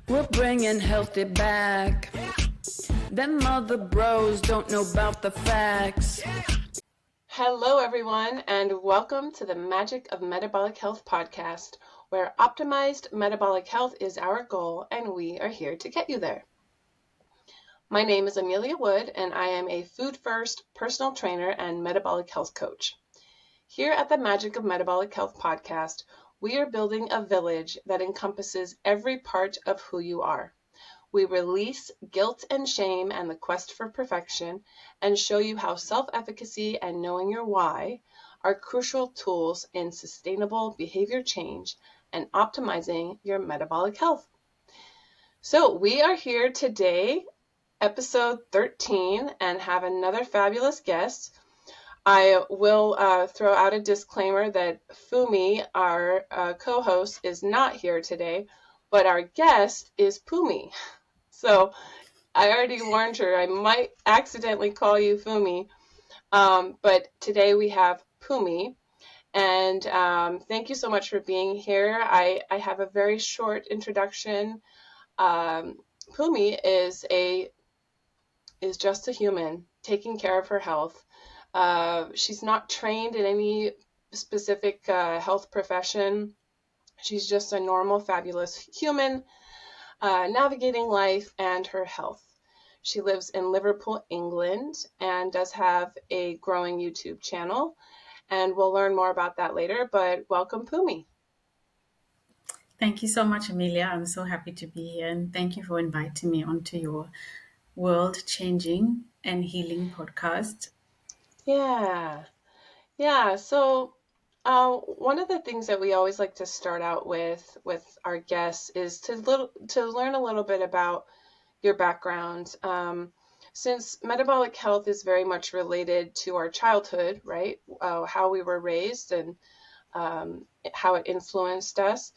We're bringing healthy back. Them other bros don't know about the facts. Hello, everyone, and welcome to the Magic of Metabolic Health podcast, where optimized metabolic health is our goal, and we are here to get you there. My name is Amelia Wood, and I am a food-first personal trainer and metabolic health coach. Here at the Magic of Metabolic Health podcast, we are building a village that encompasses every part of who you are. We release guilt and shame and the quest for perfection and show you how self-efficacy and knowing your why are crucial tools in sustainable behavior change and optimizing your metabolic health. So we are here today, episode 13, and have another fabulous guest. I will throw out a disclaimer that Phumi, our co-host, is not here today, but our guest is Phumi. So I already warned her I might accidentally call you Phumi, but today we have Phumi, and thank you so much for being here. I have a very short introduction. Phumi is just a human taking care of her health. She's not trained in any specific health profession. She's just a normal, fabulous human navigating life and her health. She lives in Liverpool, England, and does have a growing YouTube channel. And we'll learn more about that later, but welcome, Phumi. Thank you so much, Amelia. I'm so happy to be here, and thank you for inviting me onto your world-changing and healing podcast. Yeah. So one of the things that we always like to start out with our guests is to learn a little bit about your background. Since metabolic health is very much related to our childhood, right? How we were raised and how it influenced us.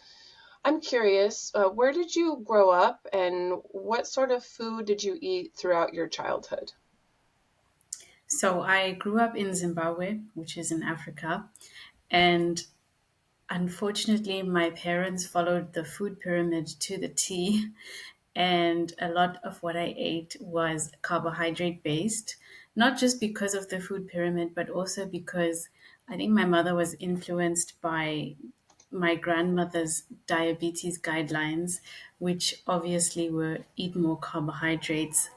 I'm curious, where did you grow up and what sort of food did you eat throughout your childhood? So I grew up in Zimbabwe, which is in Africa, and unfortunately, my parents followed the food pyramid to the T, and a lot of what I ate was carbohydrate based, not just because of the food pyramid, but also because I think my mother was influenced by my grandmother's diabetes guidelines, which obviously were eat more carbohydrates.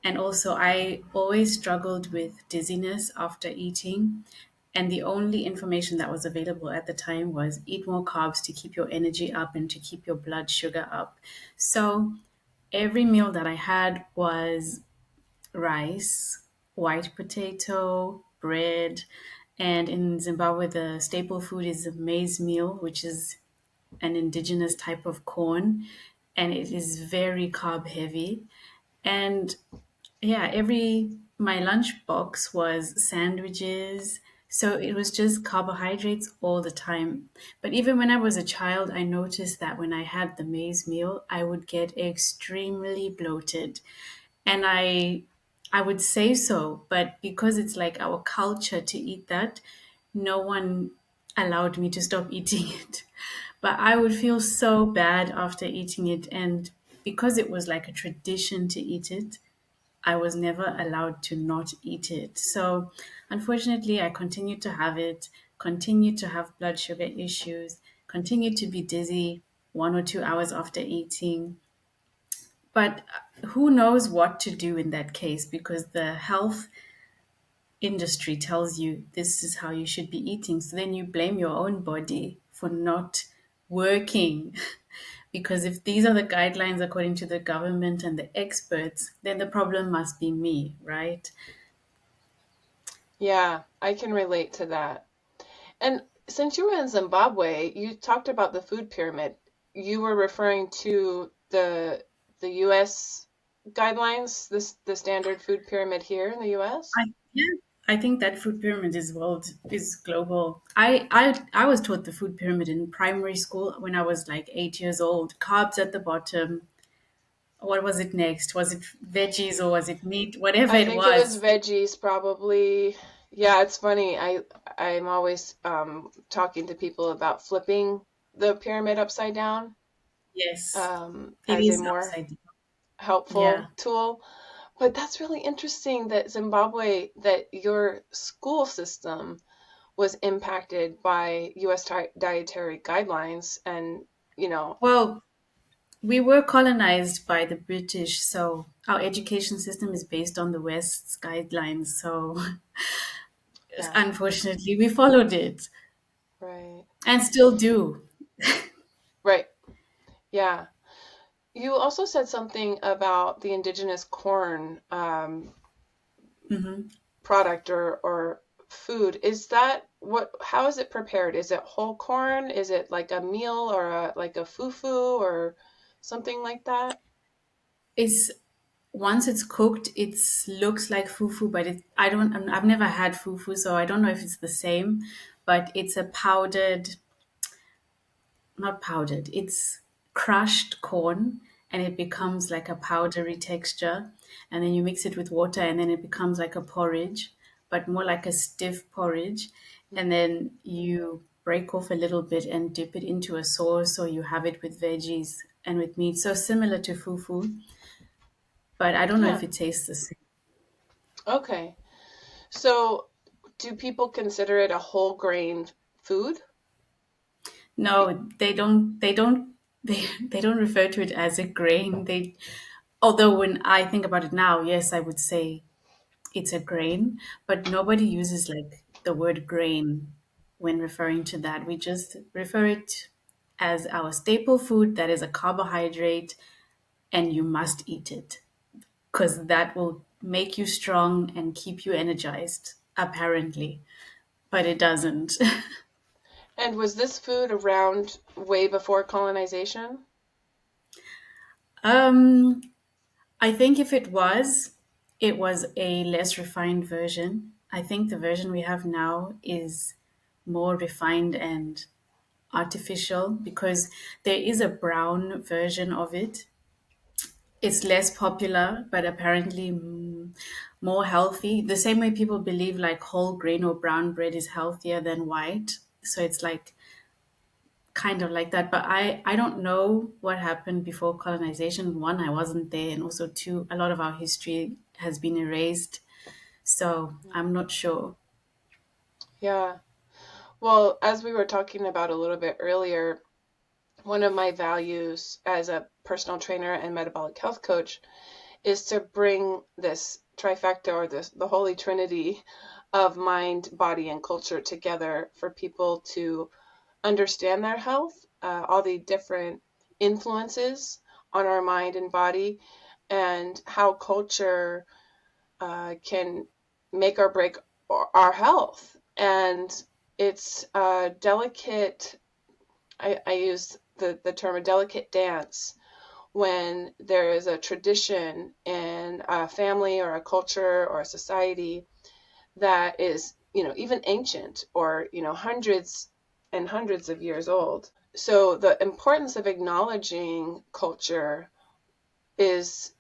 And also, I always struggled with dizziness after eating. And the only information that was available at the time was eat more carbs to keep your energy up and to keep your blood sugar up. So every meal that I had was rice, white potato, bread. And in Zimbabwe, the staple food is a maize meal, which is an indigenous type of corn. And it is very carb heavy. And yeah, my lunch box was sandwiches. So it was just carbohydrates all the time. But even when I was a child, I noticed that when I had the maize meal, I would get extremely bloated. And I would say so, but because it's like our culture to eat that, no one allowed me to stop eating it. But I would feel so bad after eating it. And because it was like a tradition to eat it, I was never allowed to not eat it. So unfortunately, I continued to have it, continued to have blood sugar issues, continued to be dizzy 1 or 2 hours after eating. But who knows what to do in that case, because the health industry tells you this is how you should be eating. So then you blame your own body for not working. Because if these are the guidelines according to the government and the experts, then the problem must be me, right? Yeah, I can relate to that. And since you were in Zimbabwe, you talked about the food pyramid. You were referring to the U.S. guidelines, the standard food pyramid here in the U.S. Yeah, I think that food pyramid is global. I was taught the food pyramid in primary school when I was like 8 years old. Carbs at the bottom. What was it next? Was it veggies or was it meat? Whatever I it think it was was. veggies probably. Yeah, it's funny. I'm always talking to people about flipping the pyramid upside down. Yes, it as a is more upside down. Yeah. helpful tool. But that's really interesting that Zimbabwe, that your school system was impacted by U.S. dietary guidelines, and you know, Well, we were colonized by the British, so our education system is based on the West's guidelines. So yeah, unfortunately, we followed it right, and still do. right, yeah. You also said something about the indigenous corn Hmm. product or food. Is that what? How is it prepared? Is it whole corn? Is it like a meal or like a fufu or something like that? It's once it's cooked, it looks like fufu, but I've never had fufu, so I don't know if it's the same. But it's a powdered, not powdered, it's crushed corn, and it becomes like a powdery texture. And then you mix it with water, and then it becomes like a porridge, but more like a stiff porridge. And then you break off a little bit and dip it into a sauce, or you have it with veggies and with meat. So similar to fufu, but I don't know Yeah. if it tastes the same. Okay. So, do people consider it a whole grain food? No, they don't. They don't. They don't refer to it as a grain. Although when I think about it now, yes, I would say it's a grain, but nobody uses like the word grain when referring to that. We just refer it as our staple food that is a carbohydrate, and you must eat it because that will make you strong and keep you energized, apparently, but it doesn't. And was this food around way before colonization? um, I think if it was a less refined version. I think the version we have now is more refined and artificial because there is a brown version of it. It's less popular, but apparently more healthy. The same way people believe like whole grain or brown bread is healthier than white. So it's like kind of like that. But I don't know what happened before colonization. One, I wasn't there. And also, two, a lot of our history has been erased. So I'm not sure. Yeah. Well, as we were talking about a little bit earlier, one of my values as a personal trainer and metabolic health coach is to bring this trifecta or this the holy trinity of mind, body, and culture together for people to understand their health, all the different influences on our mind and body, and how culture can make or break our health. And it's a delicate, I use the term a delicate dance when there is a tradition in a family or a culture or a society that is, even ancient or, hundreds and hundreds of years old. So the importance of acknowledging culture is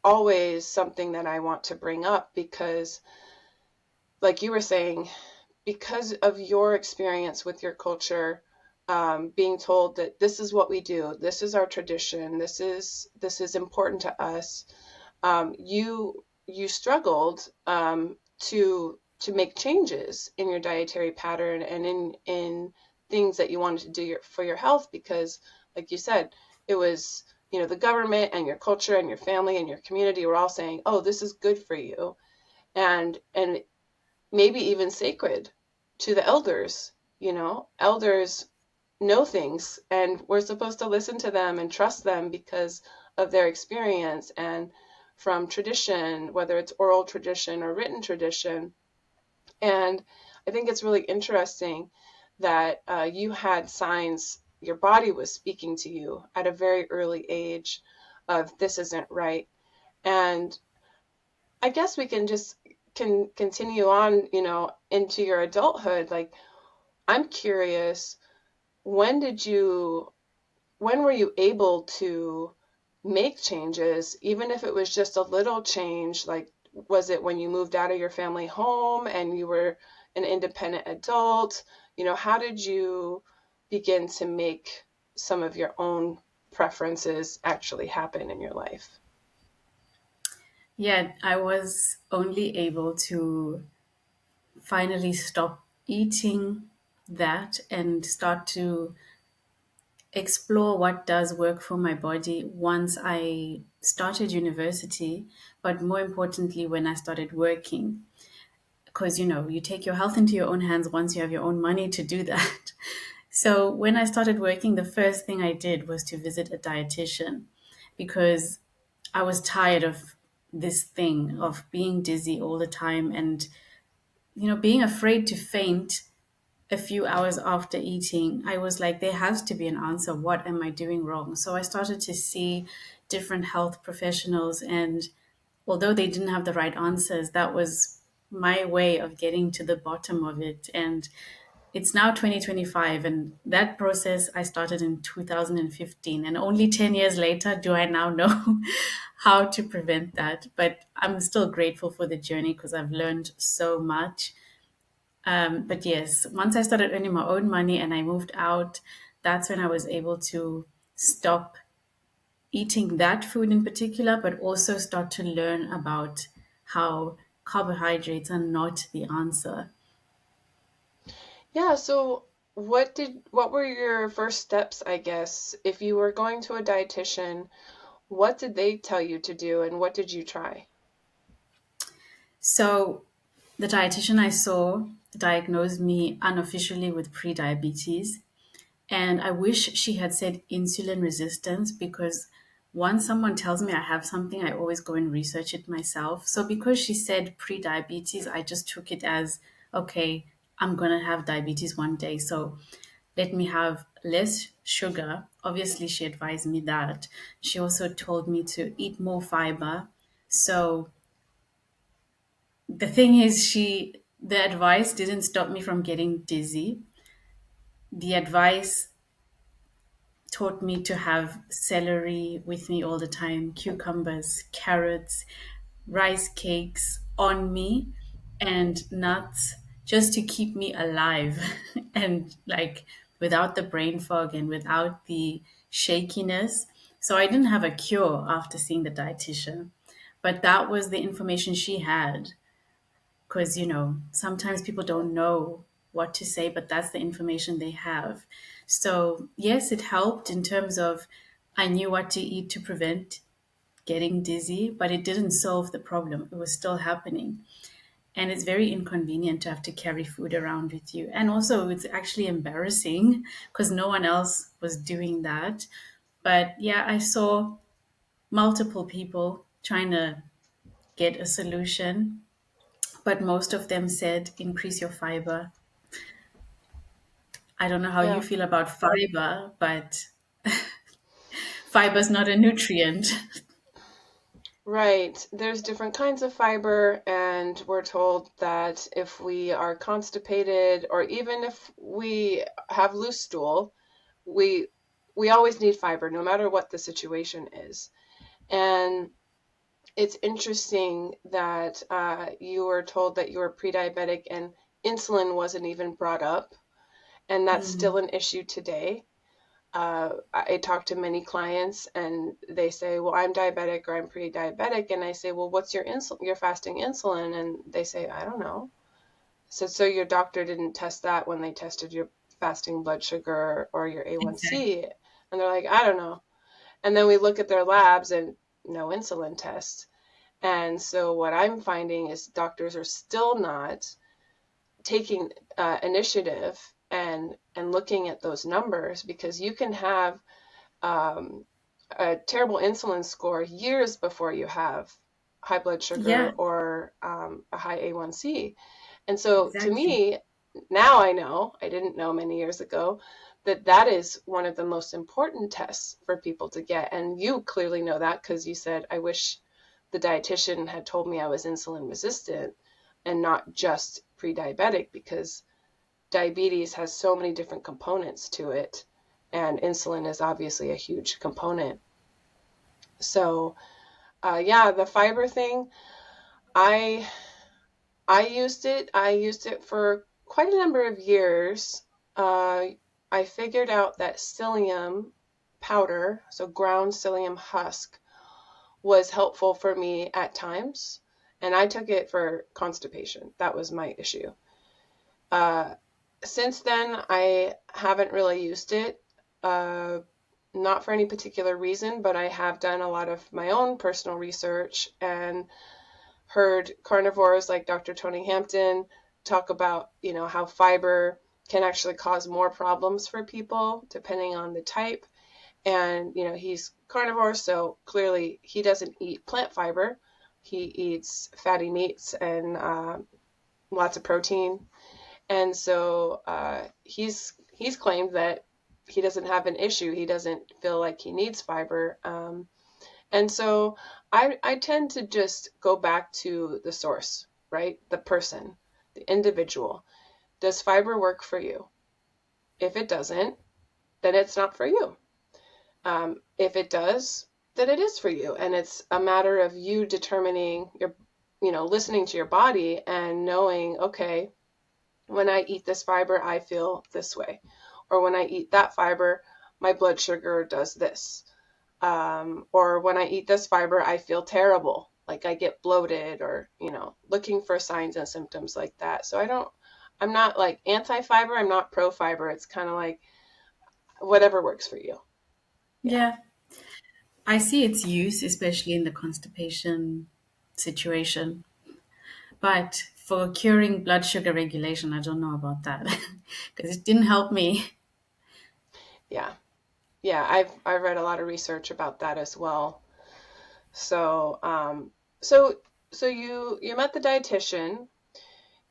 always something that I want to bring up because, like you were saying, because of your experience with your culture, being told that this is what we do, this is our tradition, this is important to us. You struggled to make changes in your dietary pattern and in things that you wanted to do for your health because, like you said, it was the government and your culture and your family and your community were all saying, oh, this is good for you, and maybe even sacred to the elders. Elders know things and we're supposed to listen to them and trust them because of their experience and from tradition, whether it's oral tradition or written tradition. And I think it's really interesting that you had signs, your body was speaking to you at a very early age of this isn't right. And I guess we can continue on, into your adulthood. Like, I'm curious, when did you when were you able to make changes, even if it was just a little change? Like, was it when you moved out of your family home and you were an independent adult? How did you begin to make some of your own preferences actually happen in your life? Yeah, I was only able to finally stop eating that and start to explore what does work for my body once I started university, but more importantly, when I started working. Because, you take your health into your own hands once you have your own money to do that. So when I started working, the first thing I did was to visit a dietitian because I was tired of this thing of being dizzy all the time and, being afraid to faint a few hours after eating. I was like, there has to be an answer. What am I doing wrong? So I started to see different health professionals. And although they didn't have the right answers, that was my way of getting to the bottom of it. And it's now 2025. And that process I started in 2015. And only 10 years later do I now know how to prevent that. But I'm still grateful for the journey because I've learned so much. But yes, once I started earning my own money and I moved out, that's when I was able to stop eating that food in particular, but also start to learn about how carbohydrates are not the answer. Yeah, so what were your first steps, I guess, if you were going to a dietitian? What did they tell you to do and what did you try? So the dietitian I saw diagnosed me unofficially with prediabetes. And I wish she had said insulin resistance because once someone tells me I have something, I always go and research it myself. So because she said pre-diabetes, I just took it as, okay, I'm going to have diabetes one day. So let me have less sugar. Obviously, she advised me that. She also told me to eat more fiber. So the thing is, the advice didn't stop me from getting dizzy. The advice taught me to have celery with me all the time, cucumbers, carrots, rice cakes on me, and nuts just to keep me alive and like without the brain fog and without the shakiness. So I didn't have a cure after seeing the dietitian, but that was the information she had because sometimes people don't know what to say, but that's the information they have. So yes, it helped in terms of I knew what to eat to prevent getting dizzy, but it didn't solve the problem. It was still happening, and it's very inconvenient to have to carry food around with you, and also it's actually embarrassing because no one else was doing that. But yeah, I saw multiple people trying to get a solution, but most of them said increase your fiber. I don't know how you Yeah, feel about fiber, but fiber is not a nutrient. right. There's different kinds of fiber, and we're told that if we are constipated or even if we have loose stool, we we always need fiber no matter what the situation is. And it's interesting that you were told that you were pre-diabetic and insulin wasn't even brought up, and that's Mm, still an issue today. I talk to many clients and they say, well, I'm diabetic or I'm pre-diabetic. And I say, well, what's your fasting insulin? And they say, I don't know. So your doctor didn't test that when they tested your fasting blood sugar or your exactly. A1C. And they're like, I don't know. And then we look at their labs and no insulin test. And so what I'm finding is doctors are still not taking initiative and looking at those numbers, because you can have um, a terrible insulin score years before you have high blood sugar Yeah, or a high A1C. And so to exactly. me, now I know, I didn't know many years ago, that that is one of the most important tests for people to get. And you clearly know that because you said, I wish the dietitian had told me I was insulin resistant and not just pre-diabetic, because diabetes has so many different components to it, and insulin is obviously a huge component. So, yeah, the fiber thing, I I used it. I used it for quite a number of years. Uh, I figured out that psyllium powder, so ground psyllium husk, was helpful for me at times. And I took it for constipation. That was my issue. Since then, I haven't really used it. Not for any particular reason, but I have done a lot of my own personal research and heard carnivores like Dr. Tony Hampton talk about, how fiber can actually cause more problems for people depending on the type. And, he's carnivore, so clearly he doesn't eat plant fiber. He eats fatty meats and lots of protein. And so he's claimed that he doesn't have an issue. He doesn't feel like he needs fiber. And so I tend to just go back to the source, right? The person, the individual. Does fiber work for you? If it doesn't, then it's not for you. If it does, then it is for you. And it's a matter of you determining listening to your body and knowing, okay, when I eat this fiber, I feel this way. Or when I eat that fiber, my blood sugar does this. Or when I eat this fiber, I feel terrible. Like I get bloated or, looking for signs and symptoms like that. So I'm not like anti-fiber. I'm not pro-fiber. It's kind of like whatever works for you. Yeah. I see its use, especially in the constipation situation. But for curing blood sugar regulation, I don't know about that because it didn't help me. Yeah. Yeah, I've read a lot of research about that as well. So, so you met the dietitian.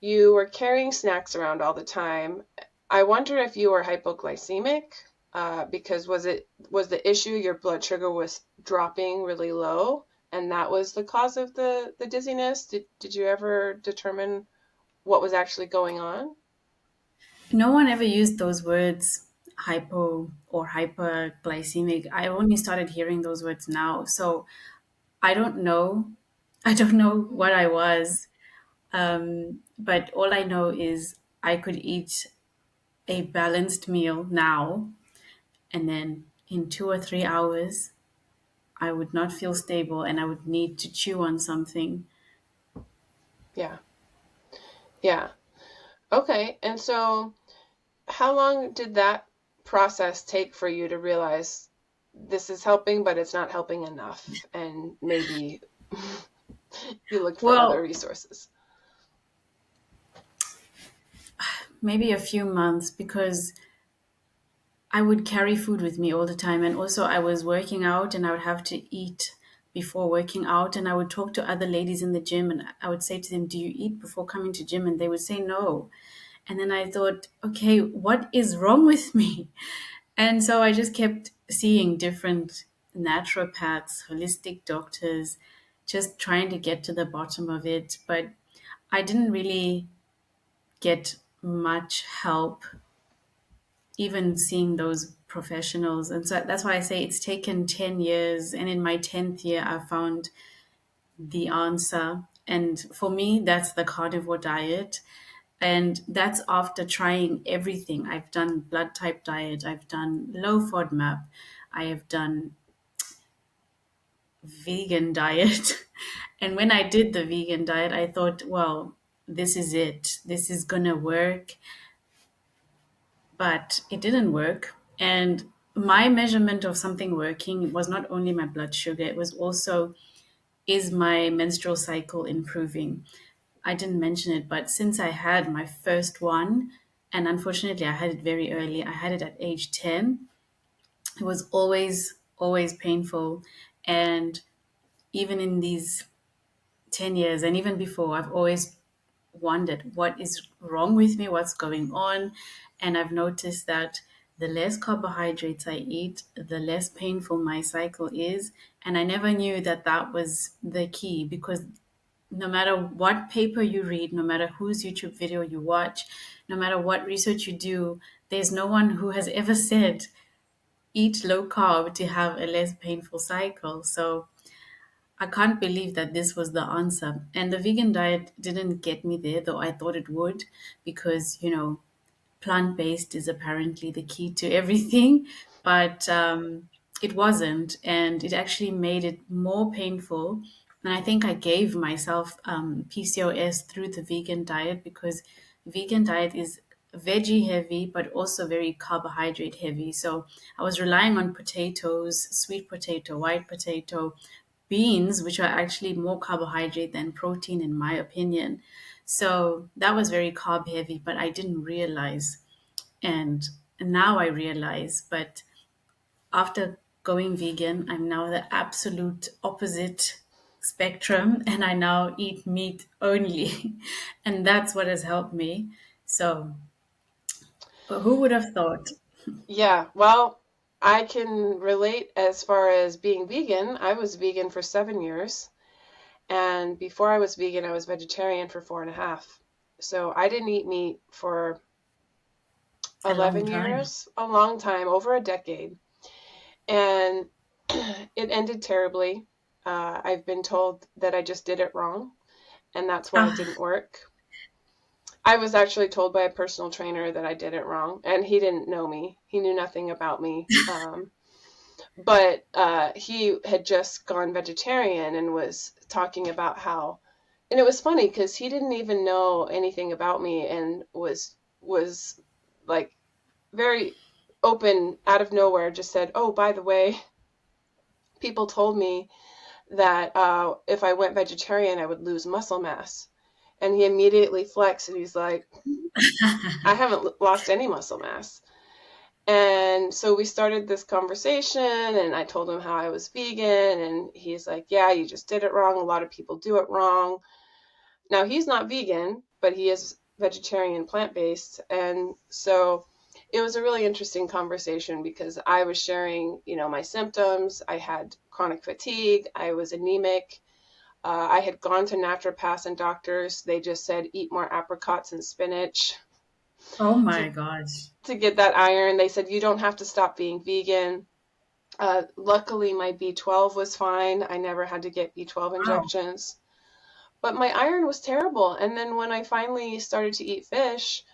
You were carrying snacks around all the time. I wonder if you were hypoglycemic, because was the issue your blood sugar was dropping really low, and that was the cause of the dizziness? Did you ever determine what was actually going on? No one ever used those words, hypo or hyperglycemic. I only started hearing those words now. So I don't know. I don't know what I was. But all I know is I could eat a balanced meal now, and then in 2 or 3 hours, I would not feel stable and I would need to chew on something. Yeah. Yeah. Okay. And so how long did that process take for you to realize this is helping, but it's not helping enough, and maybe you looked for other Well, resources? maybe a few months because I would carry food with me all the time. And also, I was working out and I would have to eat before working out. And I would talk to other ladies in the gym and I would say to them, "Do you eat before coming to gym?" And they would say no. And then I thought, okay, what is wrong with me? And so I just kept seeing different naturopaths, holistic doctors, just trying to get to the bottom of it. But I didn't really get much help, even seeing those professionals. And so that's why I say it's taken 10 years. And in my 10th year, I found the answer. And for me, that's the carnivore diet. And that's after trying everything. I've done blood type diet, I've done low FODMAP, I have done vegan diet. And when I did the vegan diet, I thought, well, this is it. This is going to work. But it didn't work. And my measurement of something working was not only my blood sugar, it was also, is my menstrual cycle improving? I didn't mention it, but since I had my first one, and unfortunately I had it very early, I had it at age 10, it was always painful. And even in these 10 years and even before, I've always wondered what is wrong with me, what's going on. And I've noticed that the less carbohydrates I eat, the less painful my cycle is. And I never knew that that was the key because no matter what paper you read, no matter whose YouTube video you watch, no matter what research you do, there's no one who has ever said eat low carb to have a less painful cycle. So I can't believe that this was the answer. And the vegan diet didn't get me there, though I thought it would, because, plant based is apparently the key to everything. But it wasn't, and it actually made it more painful. And I think I gave myself PCOS through the vegan diet, because vegan diet is veggie heavy, but also very carbohydrate heavy. So I was relying on potatoes, sweet potato, white potato, beans, which are actually more carbohydrate than protein, in my opinion. So that was very carb heavy, but I didn't realize. And now I realize, but after going vegan, I'm now the absolute opposite spectrum, and I now eat meat only. And that's what has helped me. So, but who would have thought? Yeah, well, I can relate as far as being vegan. I was vegan for 7 years. And before I was vegan, I was vegetarian for 4.5. So I didn't eat meat for A long 11 time. years, a long time, over a decade. And it ended terribly. I've been told that I just did it wrong, and that's why it Ah, didn't work. I was actually told by a personal trainer that I did it wrong, and he didn't know me. He knew nothing about me. But he had just gone vegetarian and was talking about how, and it was funny because he didn't even know anything about me and was like very open out of nowhere, just said, "Oh, by the way, people told me that if I went vegetarian, I would lose muscle mass." And he immediately flexed and he's like, "I haven't lost any muscle mass." And so we started this conversation, and I told him how I was vegan, and he's like, "Yeah, you just did it wrong. A lot of people do it wrong." Now, he's not vegan, but he is vegetarian, plant-based. And so it was a really interesting conversation because I was sharing, my symptoms. I had chronic fatigue. I was anemic. I had gone to naturopaths and doctors. They just said, eat more apricots and spinach oh my to, gosh. to get that iron. They said, you don't have to stop being vegan. Luckily, my B12 was fine. I never had to get B12 Wow. injections. But my iron was terrible. And then when I finally started to eat fish,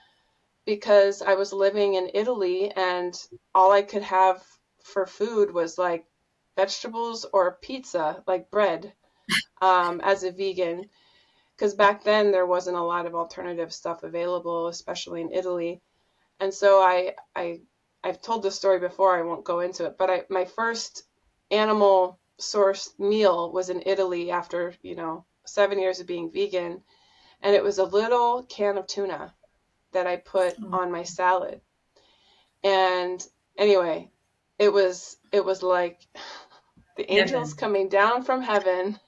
because I was living in Italy and all I could have for food was like vegetables or pizza, like bread, as a vegan. Because back then there wasn't a lot of alternative stuff available, especially in Italy. And so I've told this story before. I won't go into it, but my first animal sourced meal was in Italy after 7 years of being vegan, and it was a little can of tuna that I put on my salad. And anyway, it was like the angels Heaven. coming down from heaven,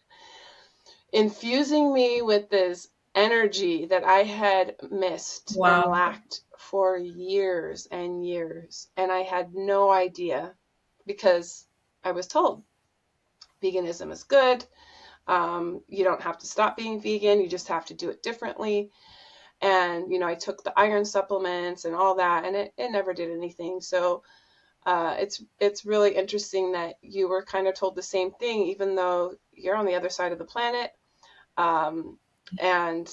infusing me with this energy that I had missed and Wow. lacked for years and years. And I had no idea because I was told veganism is good. You don't have to stop being vegan. You just have to do it differently. And, I took the iron supplements and all that, and it never did anything. So it's really interesting that you were kind of told the same thing, even though you're on the other side of the planet. Um, and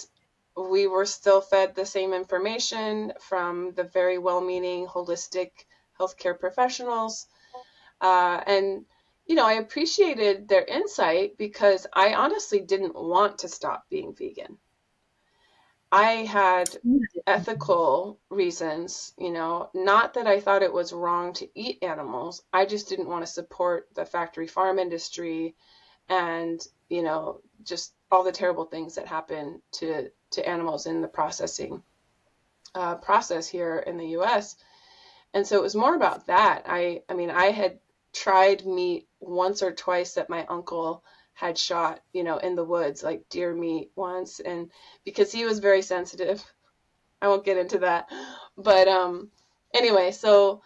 we were still fed the same information from the very well-meaning holistic healthcare professionals. And, I appreciated their insight because I honestly didn't want to stop being vegan. I had ethical reasons, not that I thought it was wrong to eat animals. I just didn't want to support the factory farm industry and, just all the terrible things that happen to animals in the processing process here in the US. And so it was more about that. I mean, I had tried meat once or twice that my uncle had shot, in the woods, like deer meat once, and because he was very sensitive. I won't get into that. But anyway, so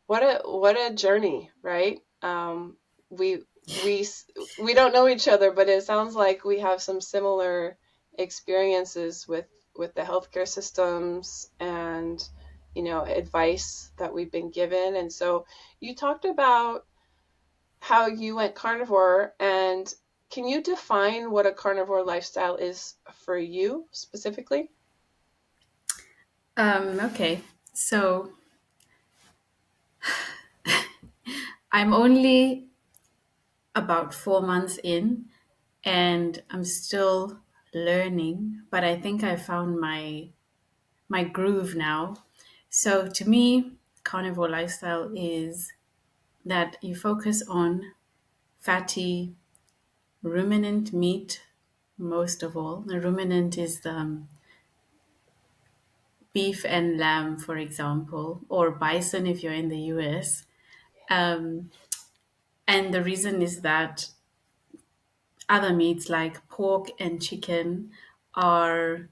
what a journey, right? We we we don't know each other, but it sounds like we have some similar experiences with the healthcare systems and advice that we've been given. And so you talked about how you went carnivore, and can you define what a carnivore lifestyle is for you specifically? Okay. So I'm only about 4 months in, and I'm still learning, but I think I found my groove now. So to me, carnivore lifestyle is that you focus on fatty ruminant meat most of all. The ruminant is the beef and lamb, for example, or bison if you're in the US. Um, and the reason is that other meats like pork and chicken are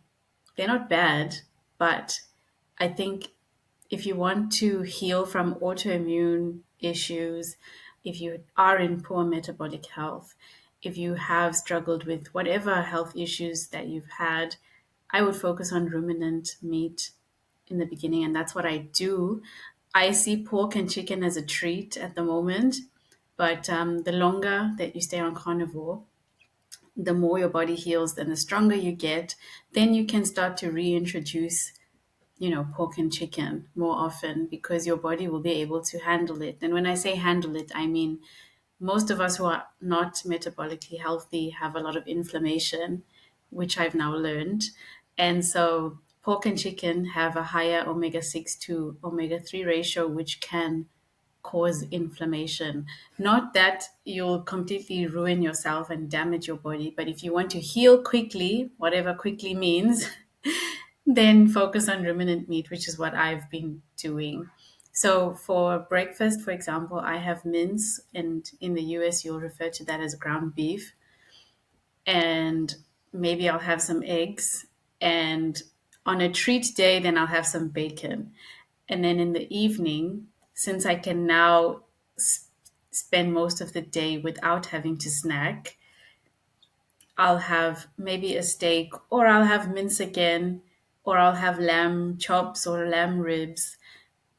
they're not bad, but I think if you want to heal from autoimmune issues, if you are in poor metabolic health, if you have struggled with whatever health issues that you've had, I would focus on ruminant meat in the beginning, and that's what I do. I see pork and chicken as a treat at the moment, but the longer that you stay on carnivore, the more your body heals and the stronger you get, then you can start to reintroduce, pork and chicken more often because your body will be able to handle it. And when I say handle it, I mean most of us who are not metabolically healthy have a lot of inflammation, which I've now learned. And so pork and chicken have a higher omega 6 to omega 3 ratio, which can cause inflammation. Not that you'll completely ruin yourself and damage your body, but if you want to heal quickly, whatever quickly means, then focus on ruminant meat, which is what I've been doing. So for breakfast, for example, I have mince, and in the US, you'll refer to that as ground beef. And maybe I'll have some eggs. And on a treat day, then I'll have some bacon. And then in the evening, since I can now spend most of the day without having to snack, I'll have maybe a steak, or I'll have mince again, or I'll have lamb chops or lamb ribs,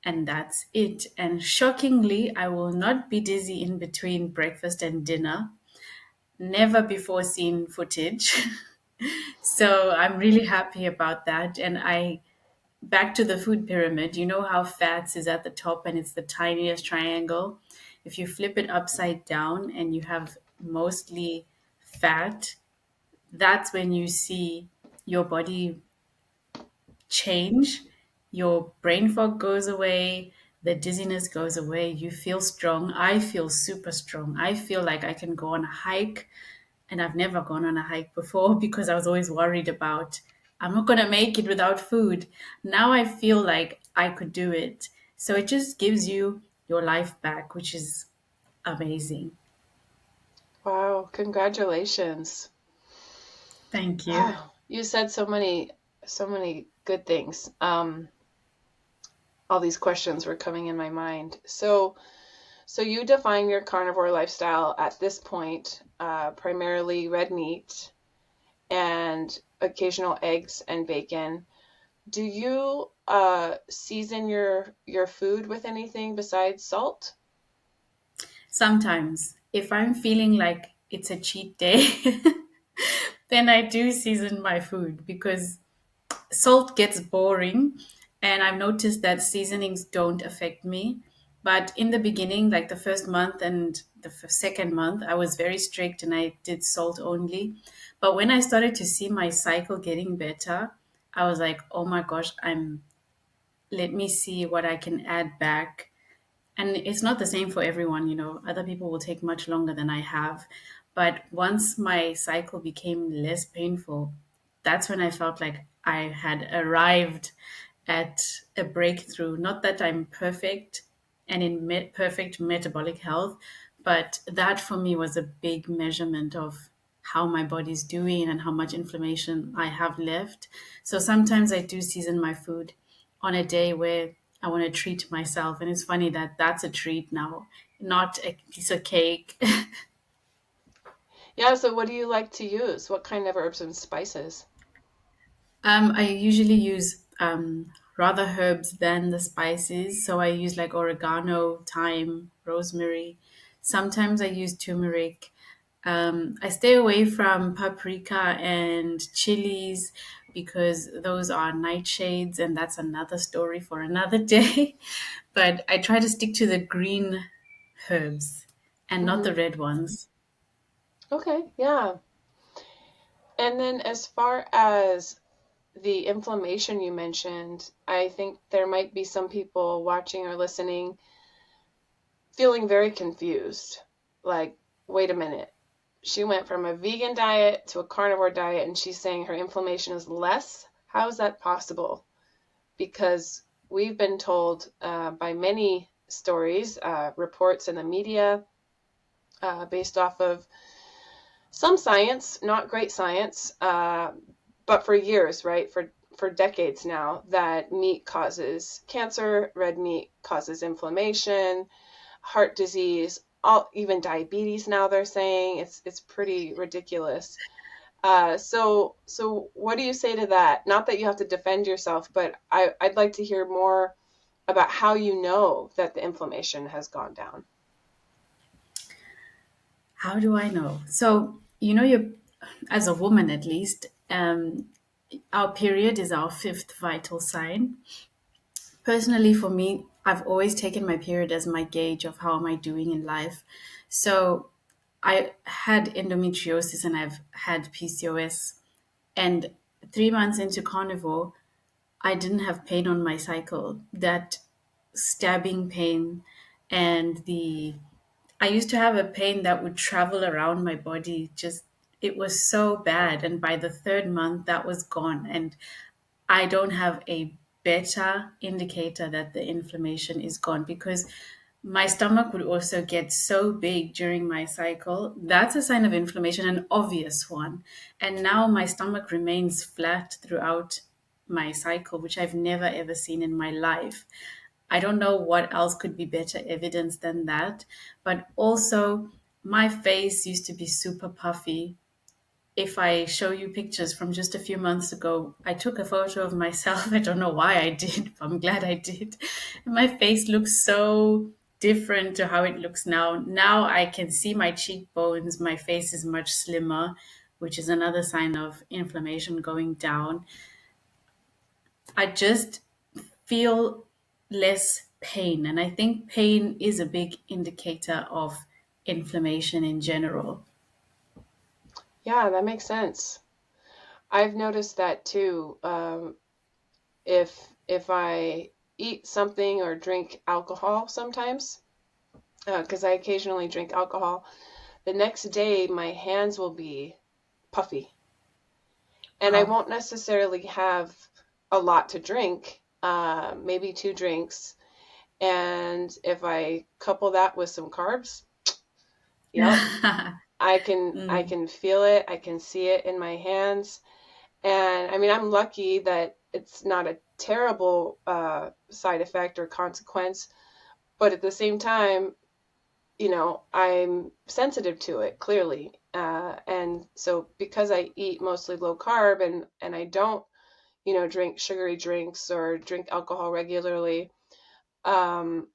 and that's it. And shockingly, I will not be dizzy in between breakfast and dinner. Never before seen footage. So I'm really happy about that. And back to the food pyramid, you know how fats is at the top and it's the tiniest triangle? If you flip it upside down and you have mostly fat, that's when you see your body change. Your brain fog goes away, the dizziness goes away, you feel strong. I feel super strong. I feel like I can go on a hike, and I've never gone on a hike before because I was always worried about I'm not going to make it without food. Now I feel like I could do it. So it just gives you your life back, which is amazing. Wow, congratulations. Thank you. Wow, you said so many good things. All these questions were coming in my mind. So you define your carnivore lifestyle at this point, primarily red meat and occasional eggs and bacon. Do you season your food with anything besides salt? Sometimes, if I'm feeling like it's a cheat day, then I do season my food because salt gets boring, and I've noticed that seasonings don't affect me. But in the beginning, like the first month and the second month, I was very strict and I did salt only. But when I started to see my cycle getting better, I was like, oh my gosh, let me see what I can add back. And it's not the same for everyone, other people will take much longer than I have. But once my cycle became less painful, that's when I felt like I had arrived at a breakthrough. Not that I'm perfect and in perfect metabolic health, but that for me was a big measurement of how my body's doing and how much inflammation I have left. So sometimes I do season my food on a day where I want to treat myself. And it's funny that that's a treat now, not a piece of cake. Yeah, so what do you like to use? What kind of herbs and spices? I usually use rather herbs than the spices. So I use like oregano, thyme, rosemary. Sometimes I use turmeric. I stay away from paprika and chilies because those are nightshades, and that's another story for another day. But I try to stick to the green herbs and not the red ones. Okay, yeah. And then as far as the inflammation you mentioned, I think there might be some people watching or listening feeling very confused. Like, wait a minute. She went from a vegan diet to a carnivore diet and she's saying her inflammation is less. How is that possible? Because we've been told by many stories, reports in the media, based off of some science, not great science, but for years, right? For decades now, that meat causes cancer, red meat causes inflammation, heart disease, even diabetes now they're saying. It's pretty ridiculous. So what do you say to that? Not that you have to defend yourself, but I'd like to hear more about how you know that the inflammation has gone down. How do I know? So, you as a woman at least, our period is our fifth vital sign. Personally, for me, I've always taken my period as my gauge of how am I doing in life. So I had endometriosis and I've had PCOS. And 3 months into carnivore, I didn't have pain on my cycle. That stabbing pain and I used to have a pain that would travel around my body. Just, it was so bad. And by the third month, that was gone. And I don't have a better indicator that the inflammation is gone because my stomach would also get so big during my cycle. That's a sign of inflammation, an obvious one. And now my stomach remains flat throughout my cycle, which I've never ever seen in my life. I don't know what else could be better evidence than that. But also, my face used to be super puffy. If I show you pictures from just a few months ago, I took a photo of myself. I don't know why I did, but I'm glad I did. My face looks so different to how it looks now. Now I can see my cheekbones. My face is much slimmer, which is another sign of inflammation going down. I just feel less pain. And I think pain is a big indicator of inflammation in general. Yeah, that makes sense. I've noticed that too. If I eat something or drink alcohol sometimes, because I occasionally drink alcohol, the next day my hands will be puffy, and I Wow. won't necessarily have a lot to drink, maybe 2 drinks. And if I couple that with some carbs, yep, I Mm. can feel it. I can see it in my hands. And I mean, I'm lucky that it's not a terrible side effect or consequence, but at the same time, I'm sensitive to it clearly. And so because I eat mostly low carb and I don't, drink sugary drinks or drink alcohol regularly, um,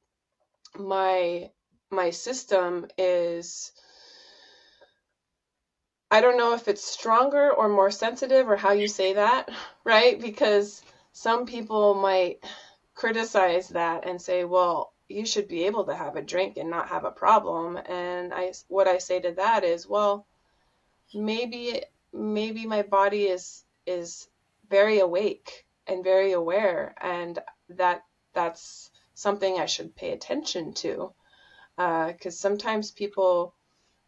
my my system is, I don't know if it's stronger or more sensitive or how you say that, right? Because some people might criticize that and say, well, you should be able to have a drink and not have a problem. And what I say to that is, well, maybe my body is very awake and very aware, and that's something I should pay attention to. Because sometimes people,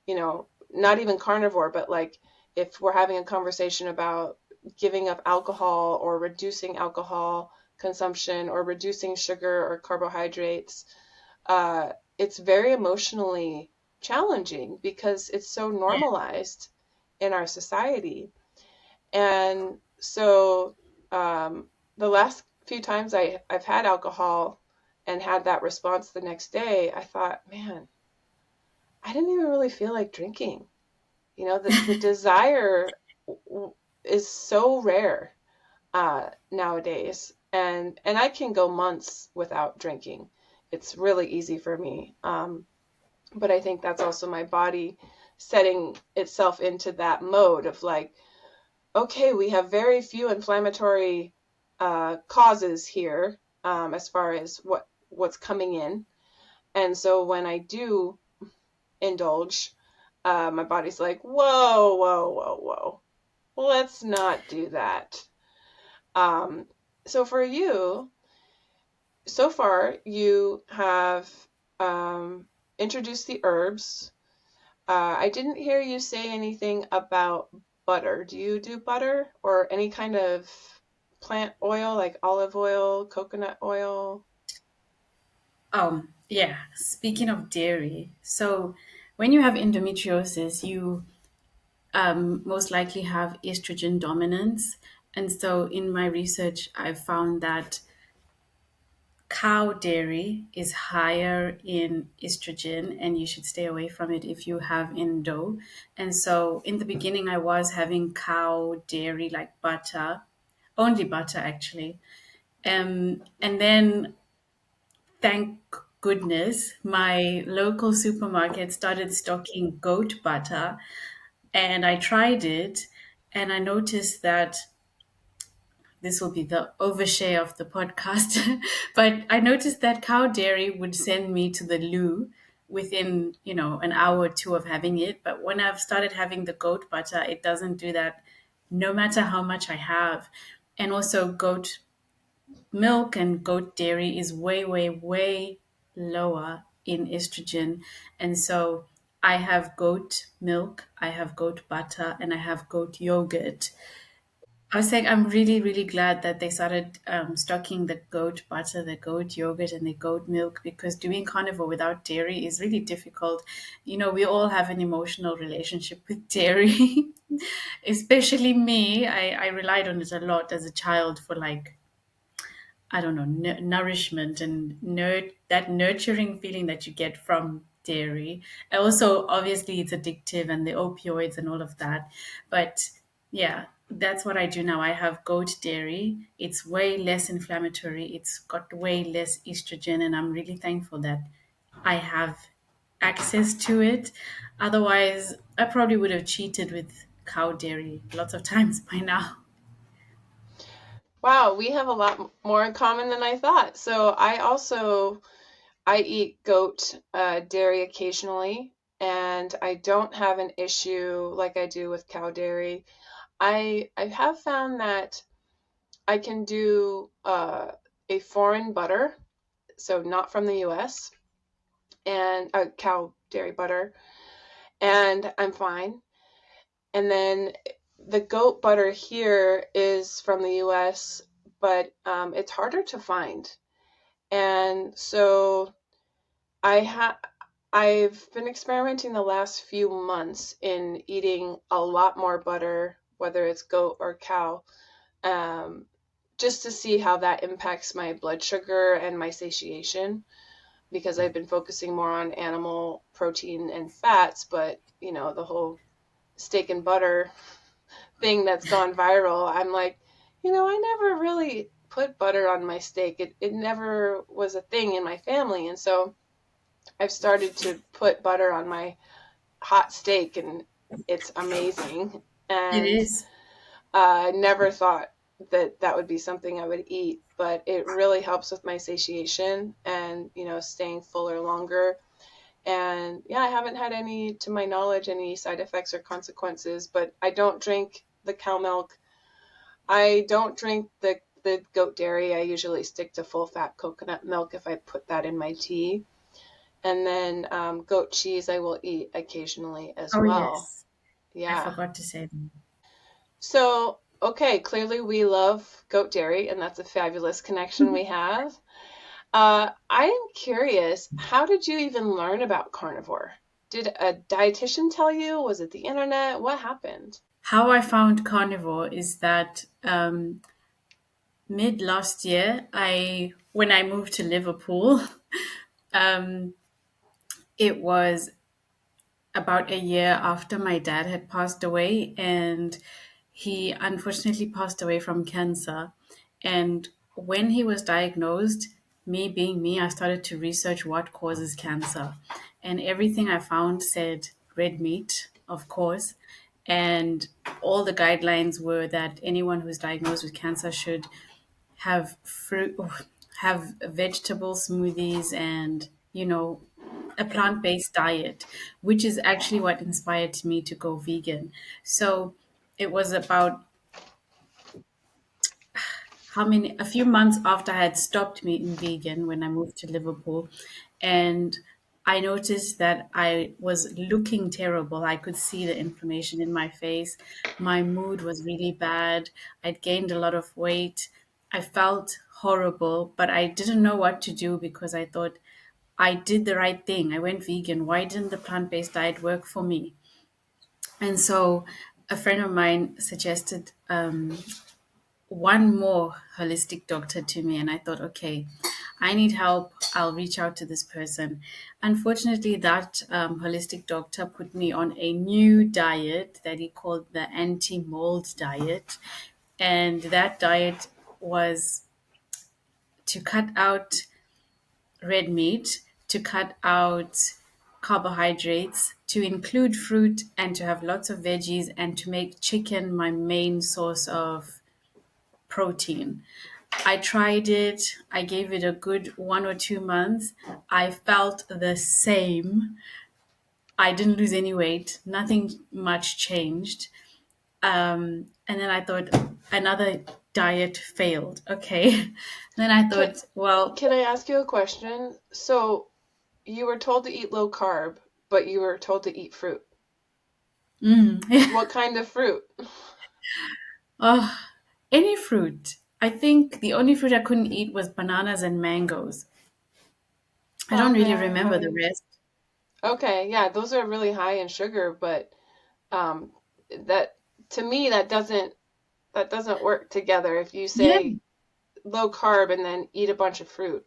not even carnivore, but like if we're having a conversation about giving up alcohol or reducing alcohol consumption or reducing sugar or carbohydrates, it's very emotionally challenging because it's so Yeah. normalized in our society. And so the last few times I've had alcohol and had that response the next day, I thought, man, I didn't even really feel like drinking. The desire is so rare nowadays, and I can go months without drinking. It's really easy for me. But I think that's also my body setting itself into that mode of like, okay, we have very few inflammatory causes here, as far as what's coming in. And so when I do indulge, my body's like, whoa, whoa, whoa, whoa. Let's not do that. So for you, so far you have introduced the herbs. I didn't hear you say anything about butter. Do you do butter or any kind of plant oil like olive oil, coconut oil? Yeah. Speaking of dairy, so when you have endometriosis, you most likely have estrogen dominance. And so in my research, I found that cow dairy is higher in estrogen and you should stay away from it if you have endo. And so in the beginning, I was having cow dairy like butter, only butter actually. And then thank goodness, my local supermarket started stocking goat butter, and I tried it, and I noticed that this will be the overshare of the podcast, but I noticed that cow dairy would send me to the loo within, an hour or two of having it. But when I've started having the goat butter, it doesn't do that no matter how much I have. And also goat milk and goat dairy is way, way, way lower in estrogen. And so I have goat milk, I have goat butter, and I have goat yogurt. I was saying I'm really, really glad that they started stocking the goat butter, the goat yogurt, and the goat milk because doing carnivore without dairy is really difficult. We all have an emotional relationship with dairy, especially me. I relied on it a lot as a child for like I don't know, nourishment and that nurturing feeling that you get from dairy. And also, obviously, it's addictive and the opioids and all of that. But yeah, that's what I do now. I have goat dairy. It's way less inflammatory. It's got way less estrogen, and I'm really thankful that I have access to it. Otherwise, I probably would have cheated with cow dairy lots of times by now. Wow, we have a lot more in common than I thought. So I eat goat dairy occasionally, and I don't have an issue like I do with cow dairy. I have found that I can do a foreign butter, so not from the US, and cow dairy butter, and I'm fine. And then the goat butter here is from the US, but it's harder to find. And so I have I've been experimenting the last few months in eating a lot more butter, whether it's goat or cow, um, just to see how that impacts my blood sugar and my satiation, because I've been focusing more on animal protein and fats, but the whole steak and butter thing that's gone viral, I'm like, I never really put butter on my steak. It never was a thing in my family. And so I've started to put butter on my hot steak, and it's amazing. It And is. I never thought that that would be something I would eat, but it really helps with my satiation and, staying fuller longer. And yeah, I haven't had any, to my knowledge, any side effects or consequences, but I don't drink the cow milk. I don't drink the goat dairy. I usually stick to full fat coconut milk if I put that in my tea. And then goat cheese I will eat occasionally as Oh, well. yes. I Yeah. forgot to say that. So, okay, clearly we love goat dairy, and that's a fabulous connection we have. I am curious, how did you even learn about carnivore? Did a dietitian tell you? Was it the internet? What happened? How I found carnivore is that mid last year, I when I moved to Liverpool, um, it was about a year after my dad had passed away, and he unfortunately passed away from cancer. And when he was diagnosed, me being me, I started to research what causes cancer. And everything I found said red meat, of course. And all the guidelines were that anyone who's diagnosed with cancer should have fruit, have vegetable smoothies and, a plant-based diet, which is actually what inspired me to go vegan. So it was about a few months after I had stopped meat vegan when I moved to Liverpool, and I noticed that I was looking terrible. I could see the inflammation in my face. My mood was really bad. I'd gained a lot of weight. I felt horrible, but I didn't know what to do because I thought I did the right thing. I went vegan. Why didn't the plant-based diet work for me? And so a friend of mine suggested one more holistic doctor to me, and I thought, okay, I need help. I'll reach out to this person. Unfortunately, that holistic doctor put me on a new diet that he called the anti-mold diet, and that diet was to cut out red meat, to cut out carbohydrates, to include fruit, and to have lots of veggies, and to make chicken my main source of protein. I tried it. I gave it a good 1 or 2 months. I felt the same. I didn't lose any weight. Nothing much changed. And then I thought another diet failed. Okay. Then I Can, thought, well, can I ask you a question? So you were told to eat low carb, but you were told to eat fruit. What kind of fruit? oh, any fruit. I think the only fruit I couldn't eat was bananas and mangoes. I don't really remember the Almond. rest. Okay, yeah, those are really high in sugar, but um, that to me that doesn't work together if you Yeah. say low carb and then eat a bunch of fruit.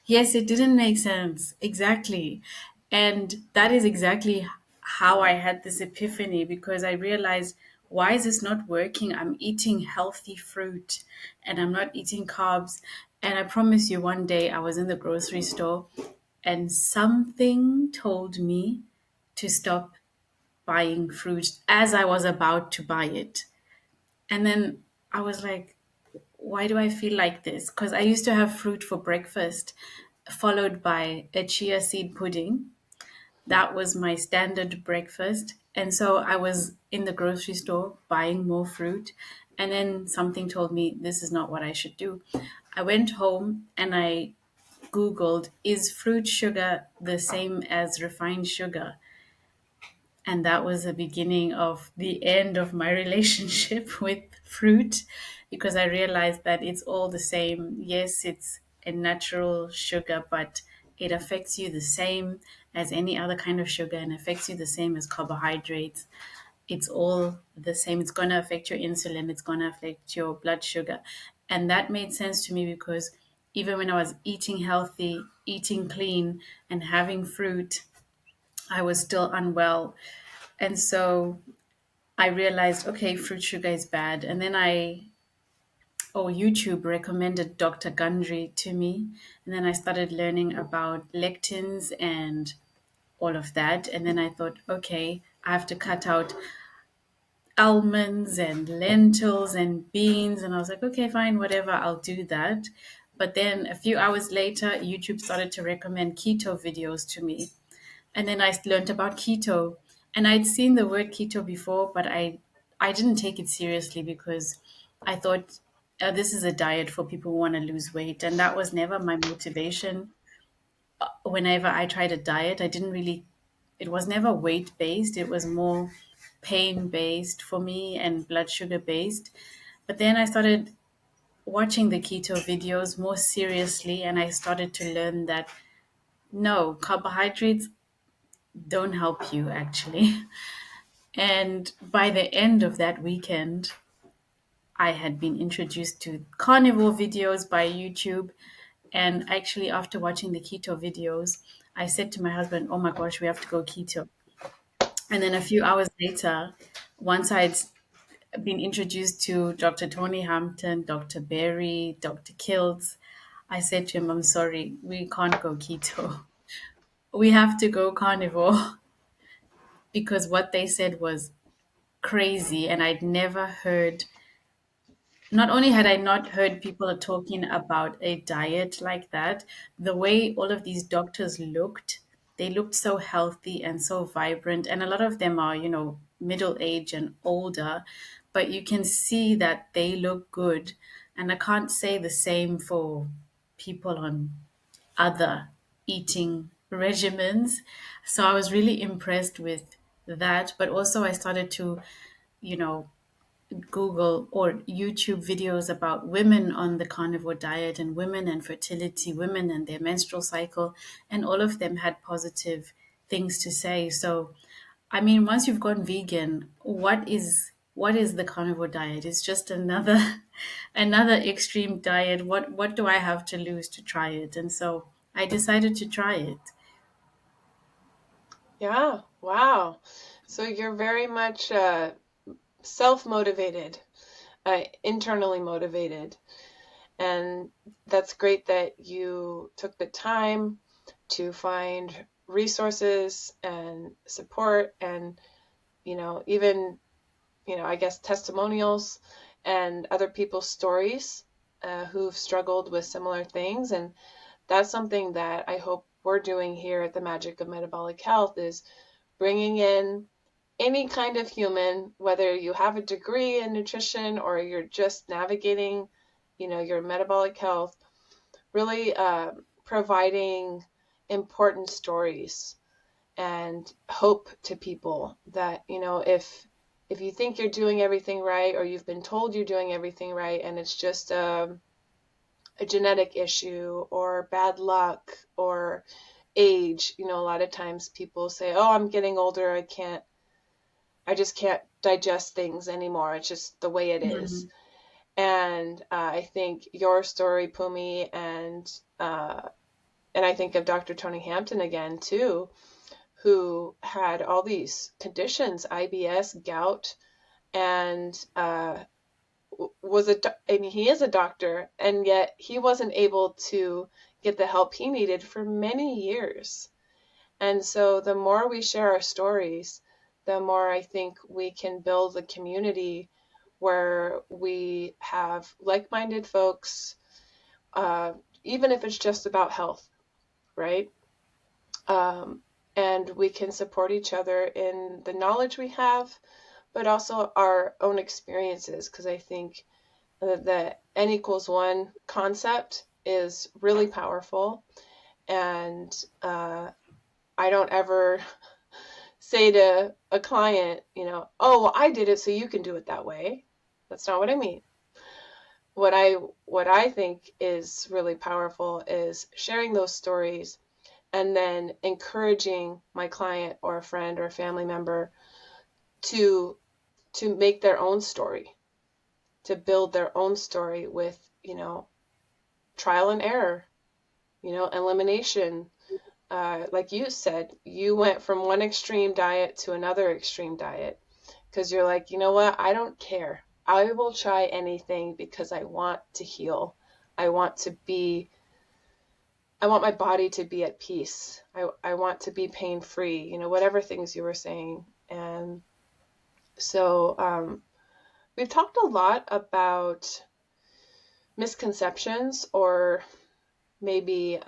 Yes, it didn't make sense. Exactly. And that is exactly how I had this epiphany because I realized, why is this not working? I'm eating healthy fruit and I'm not eating carbs. And I promise you, one day I was in the grocery store and something told me to stop buying fruit as I was about to buy it. And then I was like, why do I feel like this? Because I used to have fruit for breakfast, followed by a chia seed pudding. That was my standard breakfast. And so I was in the grocery store buying more fruit. And then something told me this is not what I should do. I went home and I Googled, is fruit sugar the same as refined sugar? And that was the beginning of the end of my relationship with fruit because I realized that it's all the same. Yes, it's a natural sugar, but it affects you the same as any other kind of sugar and affects you the same as carbohydrates. It's all the same. It's going to affect your insulin, it's going to affect your blood sugar. And that made sense to me because even when I was eating healthy, eating clean, and having fruit, I was still unwell. And so I realized, okay, fruit sugar is bad. And then YouTube recommended Dr. Gundry to me. And then I started learning about lectins and all of that. And then I thought, okay, I have to cut out almonds and lentils and beans. And I was like, okay, fine, whatever, I'll do that. But then a few hours later, YouTube started to recommend keto videos to me. And then I learned about keto. And I'd seen the word keto before, but I didn't take it seriously because I thought this is a diet for people who want to lose weight. And that was never my motivation. Whenever I tried a diet, it was never weight based. It was more pain based for me and blood sugar based. But then I started watching the keto videos more seriously and I started to learn that no, carbohydrates don't help you actually. And by the end of that weekend, I had been introduced to carnivore videos by YouTube. And actually, after watching the keto videos, I said to my husband, oh my gosh, we have to go keto. And then a few hours later, once I'd been introduced to Dr. Tony Hampton, Dr. Berry, Dr. Kiltz, I said to him, I'm sorry, we can't go keto. We have to go carnivore because what they said was crazy and I'd never heard not only had I not heard people talking about a diet like that, the way all of these doctors looked, they looked so healthy and so vibrant. And a lot of them are, middle age and older, but you can see that they look good. And I can't say the same for people on other eating regimens. So I was really impressed with that. But also, I started to, you know, Google or YouTube videos about women on the carnivore diet and women and fertility, women and their menstrual cycle, and all of them had positive things to say. So, I mean, once you've gone vegan, what is the carnivore diet? It's just another another extreme diet. What do I have to lose to try it? And so I decided to try it. Yeah, wow. So you're very much self-motivated, internally motivated. And that's great that you took the time to find resources and support and, even, I guess testimonials and other people's stories who've struggled with similar things. And that's something that I hope we're doing here at the Magic of Metabolic Health is bringing in any kind of human, whether you have a degree in nutrition or you're just navigating, your metabolic health, really providing important stories and hope to people that, if you think you're doing everything right or you've been told you're doing everything right and it's just a genetic issue or bad luck or age, a lot of times people say, oh, I'm getting older, I just can't digest things anymore. It's just the way it is. Mhm. And I think your story, Phumi, and I think of Dr. Tony Hampton again too, who had all these conditions, IBS, gout, and he is a doctor, and yet he wasn't able to get the help he needed for many years. And so the more we share our stories, the more I think we can build a community where we have like-minded folks, uh, even if it's just about health, right? Um, and we can support each other in the knowledge we have, but also our own experiences, because I think the N equals one concept is really powerful. And I don't ever say to a client, oh, well, I did it, so you can do it that way. That's not what I mean. What I think is really powerful is sharing those stories and then encouraging my client or a friend or a family member to make their own story, to build their own story with, trial and error, elimination. Like you said, you went from one extreme diet to another extreme diet because you're like, you know what? I don't care. I will try anything because I want to heal. I want to be, I want my body to be at peace. I want to be pain free, whatever things you were saying. And so we've talked a lot about misconceptions or maybe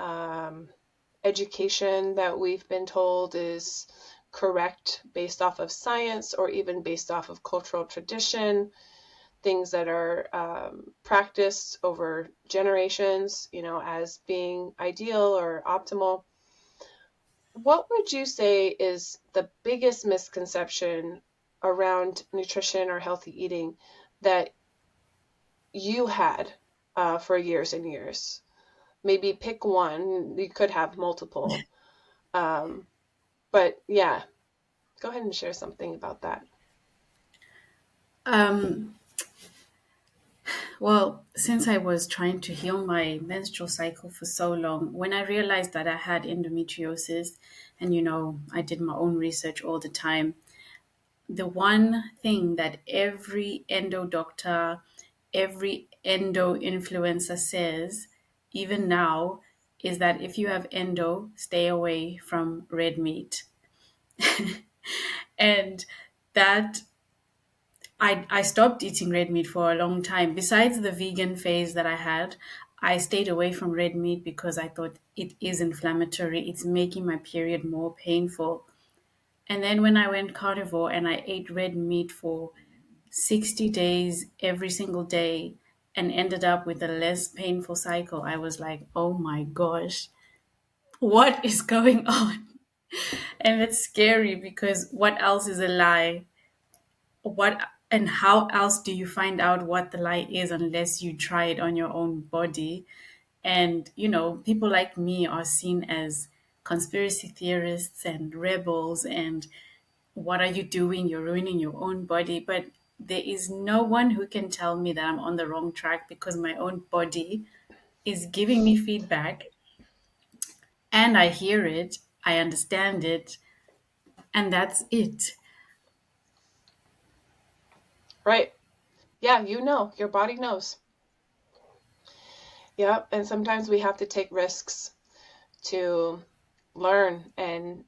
education that we've been told is correct based off of science or even based off of cultural tradition, things that are practiced over generations, as being ideal or optimal. What would you say is the biggest misconception around nutrition or healthy eating that you had for years and years? Maybe pick one. You could have multiple. Um, but yeah, go ahead and share something about that. Um, Well, since I was trying to heal my menstrual cycle for so long, when I realized that I had endometriosis, and I did my own research all the time, the one thing that every endo doctor, every endo influencer says, even now, is that if you have endo, stay away from red meat. And that I stopped eating red meat for a long time. Besides the vegan phase that I had, I stayed away from red meat because I thought it is inflammatory. It's making my period more painful. And then when I went carnivore and I ate red meat for 60 days every single day and ended up with a less painful cycle, I was like, oh my gosh, what is going on? And it's scary because what else is a lie? What and how else do you find out what the lie is unless you try it on your own body? And people like me are seen as conspiracy theorists and rebels, and what are you doing? You're ruining your own body. But there is no one who can tell me that I'm on the wrong track because my own body is giving me feedback and I hear it, I understand it, and that's it. Right. Yeah, your body knows. Yeah, and sometimes we have to take risks to learn. And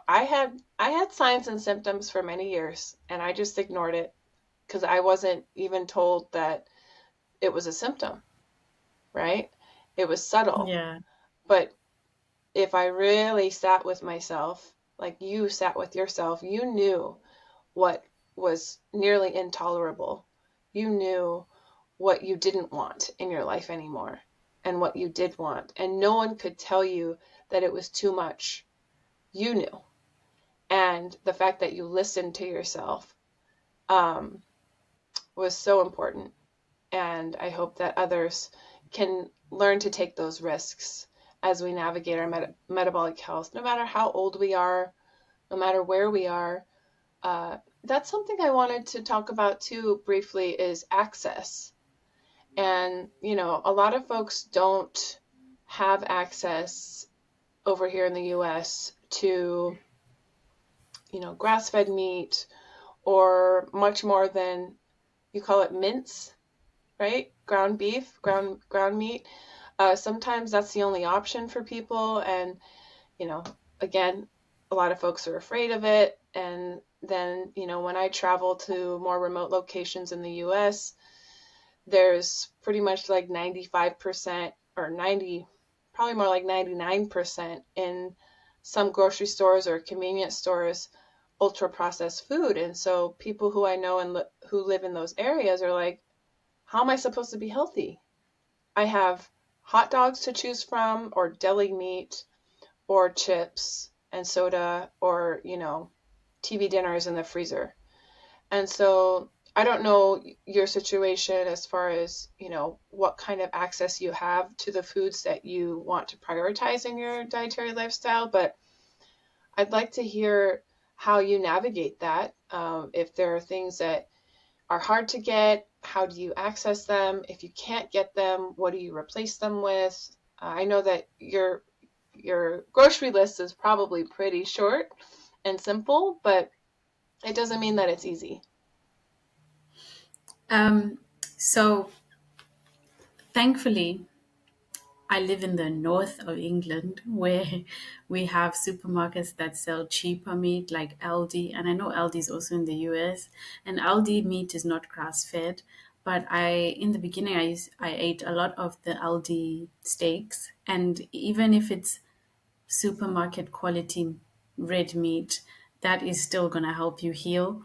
I had signs and symptoms for many years, and I just ignored it because I wasn't even told that it was a symptom, right? It was subtle. Yeah. But if I really sat with myself, like you sat with yourself, you knew what was nearly intolerable. You knew what you didn't want in your life anymore and what you did want. And no one could tell you that it was too much. You knew. And the fact that you listened to yourself um, was so important. And I hope that others can learn to take those risks as we navigate our metabolic health, no matter how old we are, no matter where we are. That's something I wanted to talk about too briefly is access. And, a lot of folks don't have access over here in the US to, grass-fed meat or much more than you call it mince, right? Ground beef, ground meat. Sometimes that's the only option for people. And, again, a lot of folks are afraid of it. And then, when I travel to more remote locations in the US, there's pretty much like 95% or 90, probably more like 99% in some grocery stores or convenience stores, ultra processed food. And so people who I know and who live in those areas are like, how am I supposed to be healthy? I have hot dogs to choose from, or deli meat, or chips and soda, or, TV dinners in the freezer. And so I don't know your situation as far as, what kind of access you have to the foods that you want to prioritize in your dietary lifestyle, but I'd like to hear how you navigate that. If there are things that are hard to get, how do you access them? If you can't get them, what do you replace them with? I know that your grocery list is probably pretty short and simple, but it doesn't mean that it's easy. Um, so thankfully, I live in the north of England where we have supermarkets that sell cheaper meat like Aldi. And I know Aldi is also in the US. And Aldi meat is not grass fed. But in the beginning, I ate a lot of the Aldi steaks. And even if it's supermarket quality red meat, that is still going to help you heal.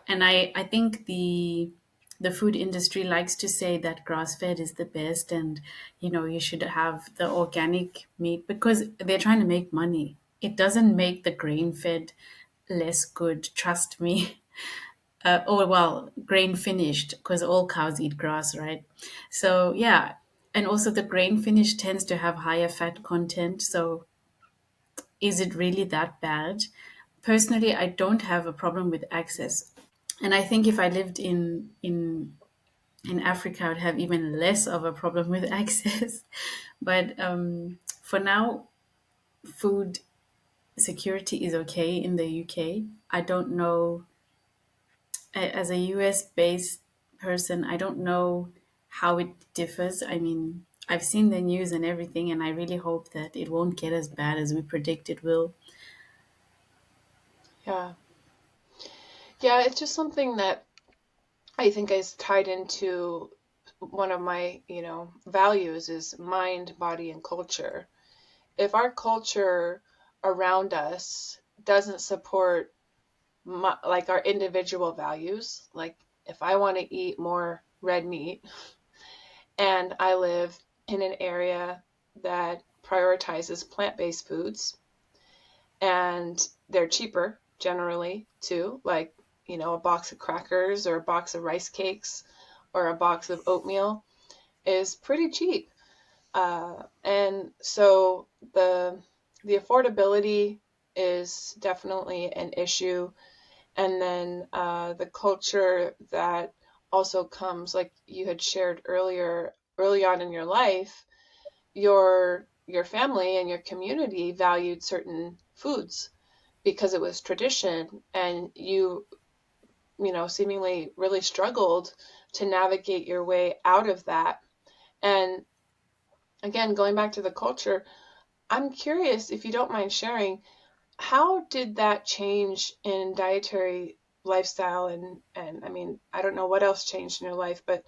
And I think the food industry likes to say that grass fed is the best, and you should have the organic meat because they're trying to make money. It doesn't make the grain fed less good, trust me. Or well, grain finished because all cows eat grass, right? So yeah, and also the grain finished tends to have higher fat content. So is it really that bad? Personally, I don't have a problem with access. And I think if I lived in Africa, I'd have even less of a problem with access. But for now, food security is okay in the UK. I don't know, as a US based person, I don't know how it differs. I mean, I've seen the news and everything, and I really hope that it won't get as bad as we predict it will. Yeah. Yeah, it's just something that I think is tied into one of my, values is mind, body, and culture. If our culture around us doesn't support like our individual values, like if I want to eat more red meat and I live in an area that prioritizes plant-based foods and they're cheaper generally too, like, a box of crackers or a box of rice cakes or a box of oatmeal is pretty cheap. And so the affordability is definitely an issue. And then the culture that also comes, like you had shared early on in your life, your family and your community valued certain foods because it was tradition, and seemingly really struggled to navigate your way out of that. And again, going back to the culture, I'm curious if you don't mind sharing, how did that change in dietary lifestyle? And I mean, I don't know what else changed in your life, but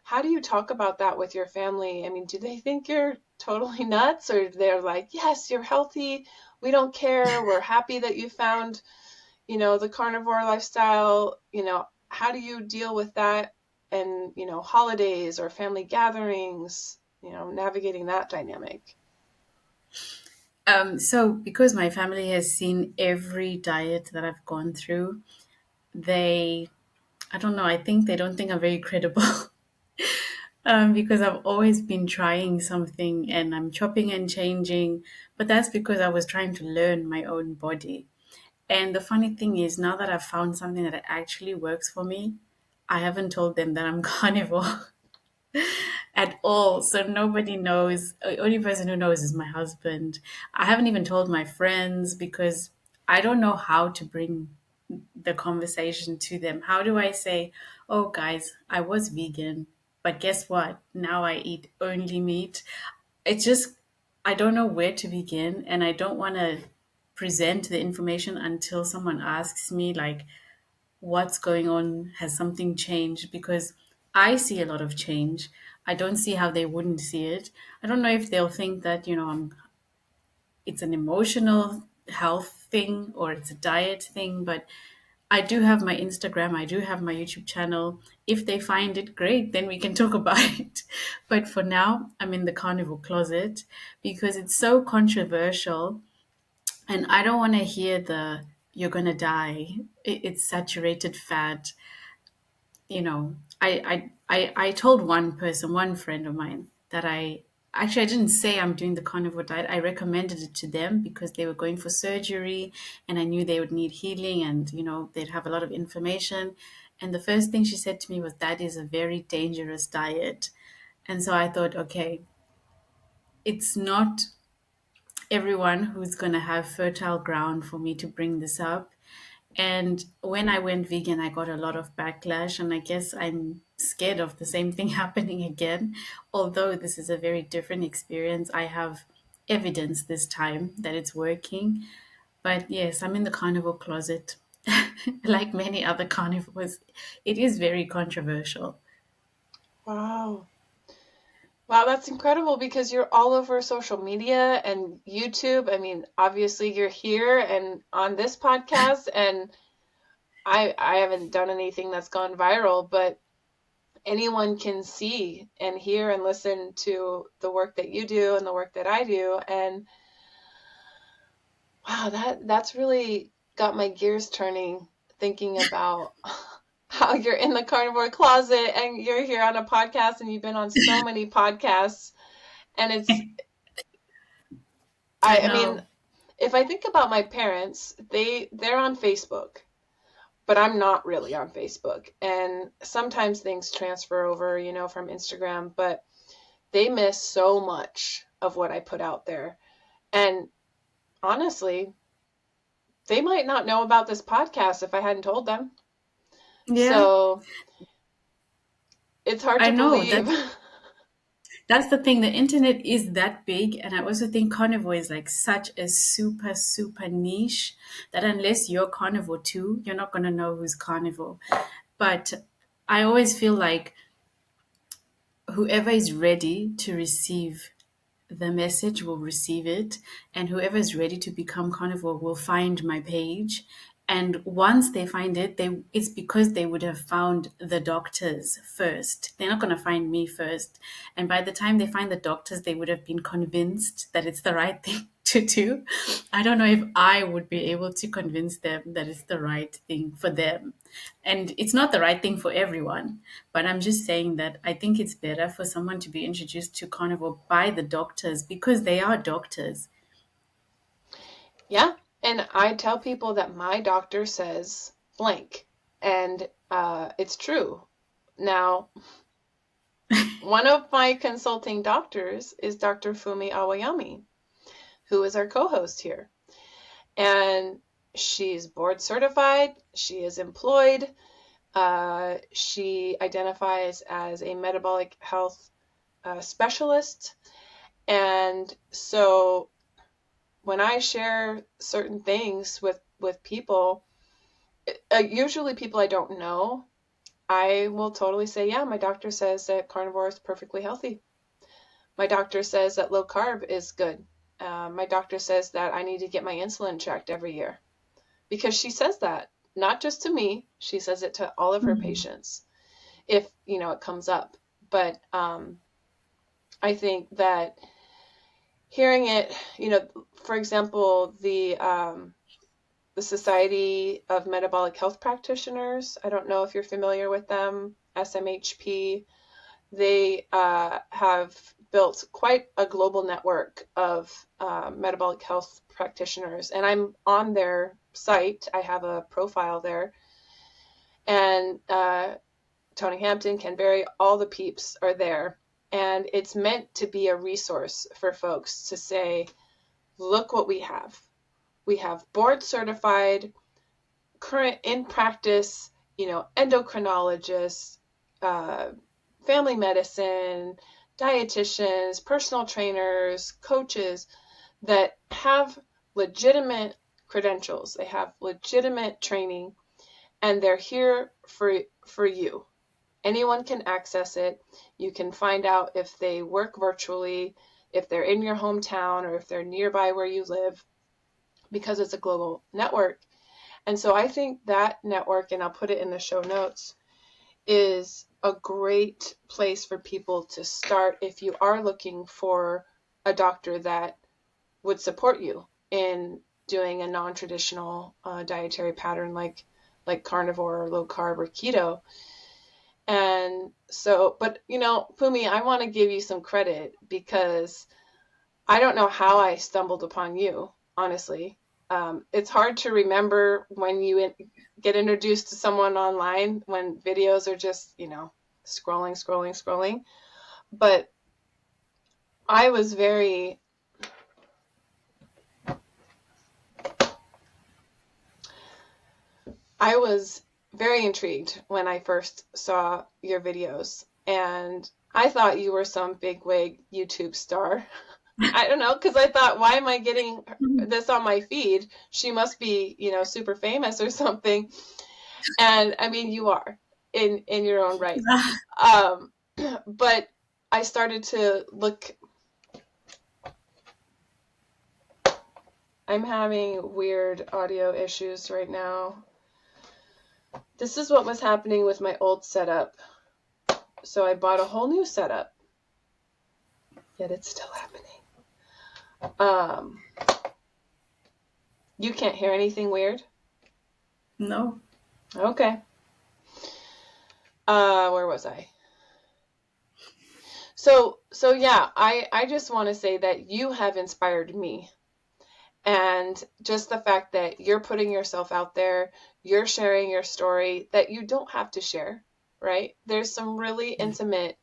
how do you talk about that with your family? I mean, do they think you're totally nuts, or they're like, yes, you're healthy, we don't care, we're happy that you found, the carnivore lifestyle? How do you deal with that? And, holidays or family gatherings, navigating that dynamic. So because my family has seen every diet that I've gone through, I don't know, I think they don't think I'm very credible. Because I've always been trying something and I'm chopping and changing, but that's because I was trying to learn my own body. And the funny thing is, now that I've found something that actually works for me, I haven't told them that I'm carnivore at all. So nobody knows. The only person who knows is my husband. I haven't even told my friends because I don't know how to bring the conversation to them. How do I say, oh, guys, I was vegan, but guess what? Now I eat only meat. It's just, I don't know where to begin. And I don't want to present the information until someone asks me, like, what's going on? Has something changed? Because I see a lot of change. I don't see how they wouldn't see it. I don't know if they'll think that, it's an emotional health thing or it's a diet thing, but I do have my Instagram, I do have my YouTube channel. If they find it great, then we can talk about it. But for now, I'm in the carnivore closet because it's so controversial and I don't want to hear the you're going to die. It's saturated fat. I told one person, one friend of mine, that I didn't say I'm doing the carnivore diet. I recommended it to them because they were going for surgery and I knew they would need healing and, they'd have a lot of information. And the first thing she said to me was, that is a very dangerous diet. And so I thought, okay, it's not everyone who's going to have fertile ground for me to bring this up. And when I went vegan, I got a lot of backlash, and I guess I'm scared of the same thing happening again. Although this is a very different experience, I have evidence this time that it's working. But yes, I'm in the carnivore closet. Like many other carnivores, it is very controversial. Wow. Wow, that's incredible because you're all over social media and YouTube. I mean, obviously you're here and on this podcast, and I haven't done anything that's gone viral, but anyone can see and hear and listen to the work that you do and the work that I do. And wow, that's really got my gears turning, thinking about how you're in the carnivore closet and you're here on a podcast and you've been on so many podcasts. And I I mean, know. if I think about my parents, they're on Facebook, but I'm not really on Facebook. And sometimes things transfer over, from Instagram, but they miss so much of what I put out there. And honestly, they might not know about this podcast if I hadn't told them. Yeah, So it's hard I to know. believe. That's the thing. The internet is that big, and I also think carnivore is like such a super, super niche that unless you're carnivore too, you're not gonna know who's carnivore. But I always feel like whoever is ready to receive the message will receive it, and whoever is ready to become carnivore will find my page. And once they find it, it's because they would have found the doctors first. They're not going to find me first. And by the time they find the doctors, they would have been convinced that it's the right thing to do. I don't know if I would be able to convince them that it's the right thing for them. And it's not the right thing for everyone. But I'm just saying that I think it's better for someone to be introduced to carnivore by the doctors, because they are doctors. Yeah. And I tell people that my doctor says blank, and it's true. Now, one of my consulting doctors is Dr. Phumi Awayami, who is our co-host here. And she's board certified. She is employed. She identifies as a metabolic health specialist. And so when I share certain things with people, usually people I don't know, I will totally say, yeah, my doctor says that carnivore is perfectly healthy. My doctor says that low carb is good. My doctor says that I need to get my insulin checked every year, because she says that, not just to me, she says it to all of her patients if, it comes up. But I think that hearing it, for example, the Society of Metabolic Health Practitioners, I don't know if you're familiar with them, SMHP, they have built quite a global network of metabolic health practitioners. And I'm on their site. I have a profile there. And Tony Hampton, Ken Berry, all the peeps are there. And it's meant to be a resource for folks to say, look what we have. We have board certified, current in practice, endocrinologists, family medicine, dietitians, personal trainers, coaches that have legitimate credentials. They have legitimate training, and they're here for you. Anyone can access it. You can find out if they work virtually, if they're in your hometown, or if they're nearby where you live, because it's a global network. And so I think that network, and I'll put it in the show notes, is a great place for people to start if you are looking for a doctor that would support you in doing a non-traditional dietary pattern like carnivore or low carb or keto. And so, but Phumi, I want to give you some credit, because I don't know how I stumbled upon you, honestly. It's hard to remember when you get introduced to someone online, when videos are just, scrolling. But I was very intrigued when I first saw your videos, and I thought you were some bigwig YouTube star. I don't know, because I thought, why am I getting this on my feed? She must be, super famous or something. And I mean, you are in your own right. But I started to look. I'm having weird audio issues right now. This is what was happening with my old setup. So I bought a whole new setup. Yet it's still happening. You can't hear anything weird? No. Okay. Where was I? So yeah, I just want to say that you have inspired me. And just the fact that you're putting yourself out there, you're sharing your story that you don't have to share, right? There's some really intimate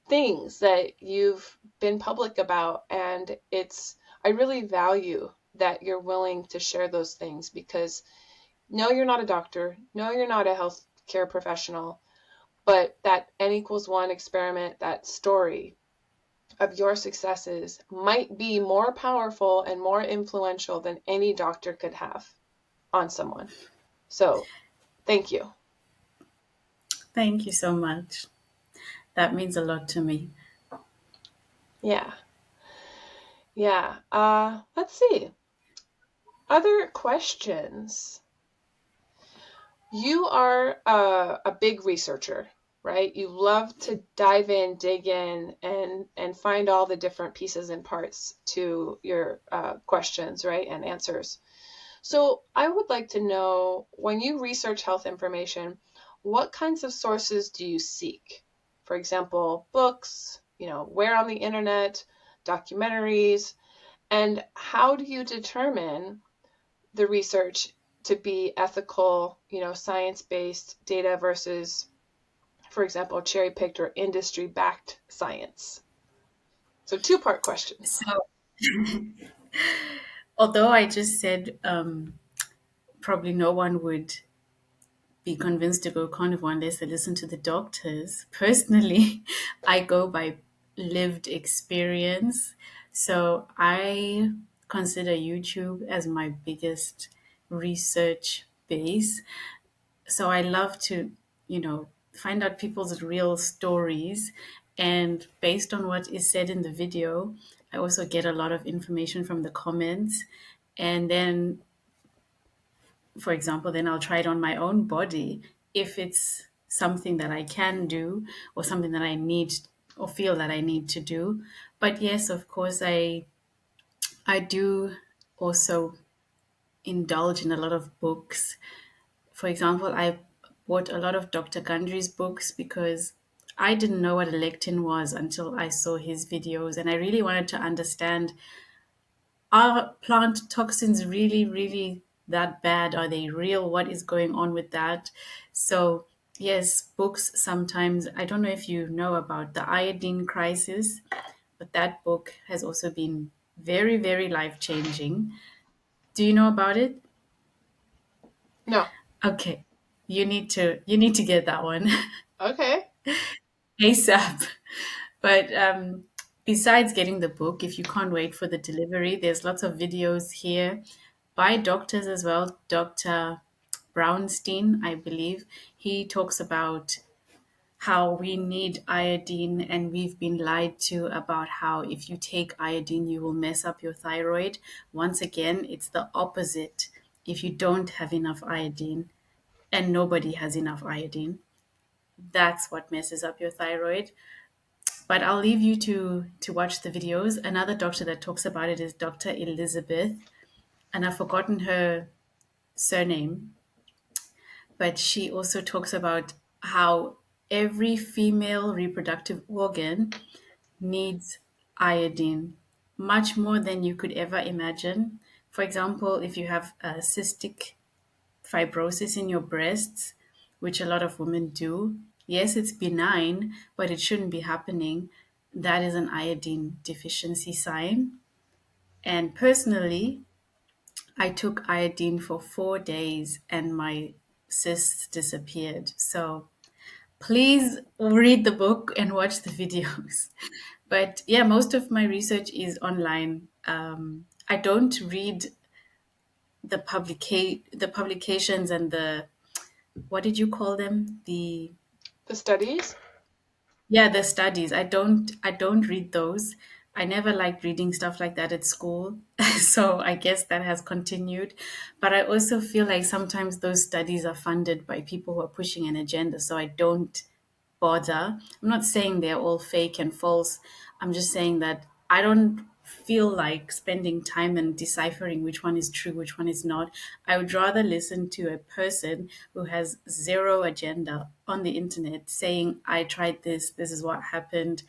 things that you've been public about, and I really value that you're willing to share those things, because no, you're not a doctor, no, you're not a healthcare professional, but that N=1 experiment, that story of your successes might be more powerful and more influential than any doctor could have on someone. So thank you. Thank you so much. That means a lot to me. Yeah. Yeah. Let's see. Other questions. You are a big researcher, right? You love to dive in, dig in, and find all the different pieces and parts to your questions, right, and answers. So I would like to know, when you research health information, what kinds of sources do you seek? For example, books, where on the internet, documentaries, and how do you determine the research to be ethical, science-based data versus, for example, cherry-picked or industry-backed science? So two-part question. So, although I just said probably no one would be convinced to go carnivore unless they listen to the doctors. Personally, I go by lived experience. So I consider YouTube as my biggest research base. So I love to, find out people's real stories. And based on what is said in the video, I also get a lot of information from the comments. And then, for example, then I'll try it on my own body if it's something that I can do or something that I need or feel that I need to do. But yes, of course, I do also indulge in a lot of books. For example, I bought a lot of Dr. Gundry's books because I didn't know what a lectin was until I saw his videos, and I really wanted to understand, are plant toxins really, really that bad? Are they real? What is going on with that? So, yes, books sometimes, I don't know if you know about the iodine crisis, but that book has also been very, very life changing. Do you know about it? No. Okay. You need to get that one. Okay. ASAP. But besides getting the book, if you can't wait for the delivery, there's lots of videos here by doctors as well. Dr. Brownstein, I believe, he talks about how we need iodine, and we've been lied to about how if you take iodine, you will mess up your thyroid. Once again, it's the opposite. If you don't have enough iodine, and nobody has enough iodine, that's what messes up your thyroid. But I'll leave you to watch the videos. Another doctor that talks about it is Dr. Elizabeth, and I've forgotten her surname, but she also talks about how every female reproductive organ needs iodine much more than you could ever imagine. For example, if you have a cystic fibrosis in your breasts, which a lot of women do, yes, it's benign, but it shouldn't be happening. That is an iodine deficiency sign. And personally, I took iodine for 4 days and my cysts disappeared. So please read the book and watch the videos. But yeah, most of my research is online. I don't read the publications and the, what did you call them? The studies? The studies. I don't read those. I never liked reading stuff like that at school. So I guess that has continued. But I also feel like sometimes those studies are funded by people who are pushing an agenda. So I don't bother. I'm not saying they're all fake and false. I'm just saying that I don't feel like spending time and deciphering which one is true, which one is not. I would rather listen to a person who has zero agenda on the internet saying, I tried this, this is what happened,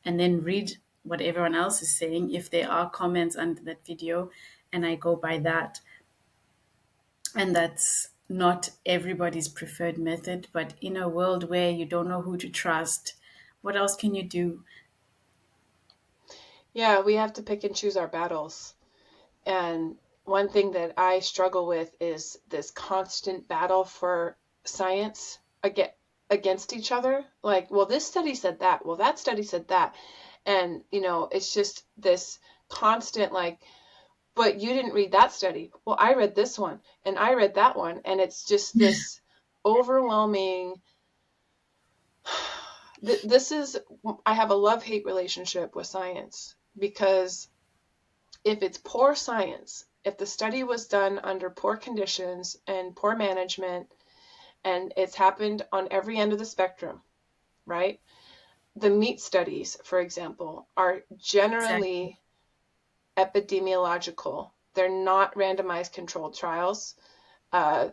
and then read what everyone else is saying if there are comments under that video, and I go by that. And that's not everybody's preferred method, but in a world where you don't know who to trust, what else can you do? Yeah, we have to pick and choose our battles. And one thing that I struggle with is this constant battle for science against each other. Like, well, this study said that. Well, that study said that. And, it's just this constant, like, but you didn't read that study. Well, I read this one and I read that one. And it's just this overwhelming I have a love-hate relationship with science, because if it's poor science, if the study was done under poor conditions and poor management, and it's happened on every end of the spectrum, right? The meat studies, for example, are generally epidemiological. They're not randomized controlled trials. The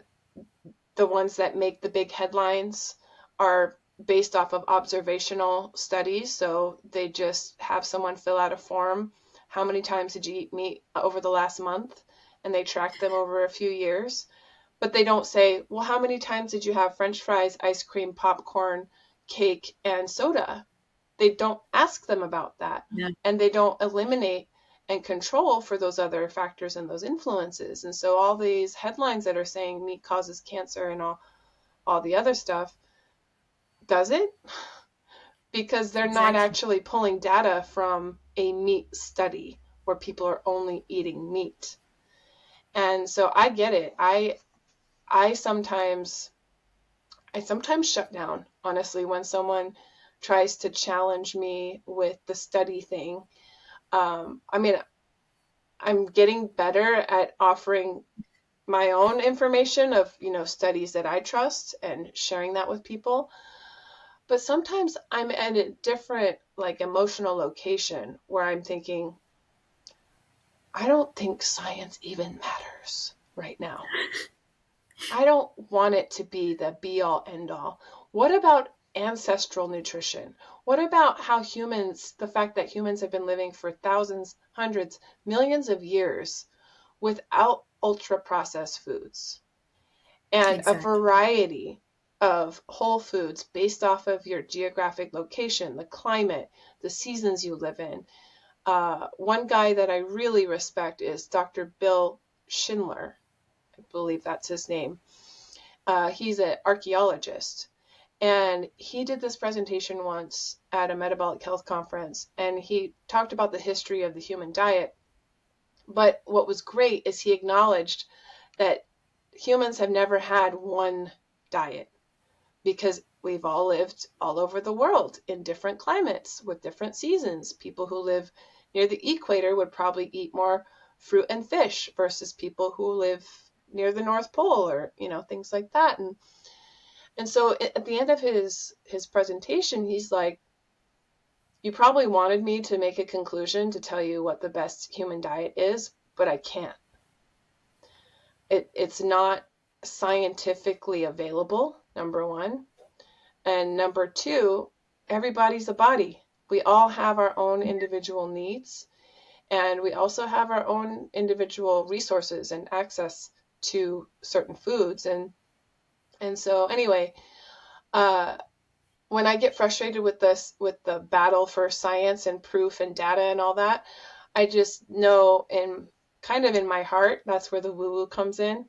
ones that make the big headlines are based off of observational studies. So they just have someone fill out a form. How many times did you eat meat over the last month? And they track them over a few years. But they don't say, well, how many times did you have French fries, ice cream, popcorn, cake, and soda? They don't ask them about that. Yeah. And they don't eliminate and control for those other factors and those influences. And so all these headlines that are saying meat causes cancer and all the other stuff, does it? Because they're not actually pulling data from a meat study where people are only eating meat. And so I get it. I sometimes shut down, honestly, when someone tries to challenge me with the study thing. I mean, I'm getting better at offering my own information of, studies that I trust and sharing that with people. But sometimes I'm at a different, emotional location where I'm thinking, I don't think science even matters right now. I don't want it to be the be all end all. What about ancestral nutrition? What about the fact that humans have been living for thousands, hundreds, millions of years without ultra processed foods, and a variety of whole foods based off of your geographic location, the climate, the seasons you live in. One guy that I really respect is Dr. Bill Schindler. I believe that's his name. He's an archaeologist, and he did this presentation once at a metabolic health conference, and he talked about the history of the human diet. But what was great is he acknowledged that humans have never had one diet, because we've all lived all over the world in different climates with different seasons. People who live near the equator would probably eat more fruit and fish versus people who live near the North Pole, or things like that. And so at the end of his presentation, he's like, you probably wanted me to make a conclusion to tell you what the best human diet is, but I can't. It's not scientifically available, number one. And number two, everybody's a body. We all have our own individual needs, and we also have our own individual resources and access to certain foods. And so anyway, when I get frustrated with the battle for science and proof and data and all that, I just know in my heart, that's where the woo-woo comes in.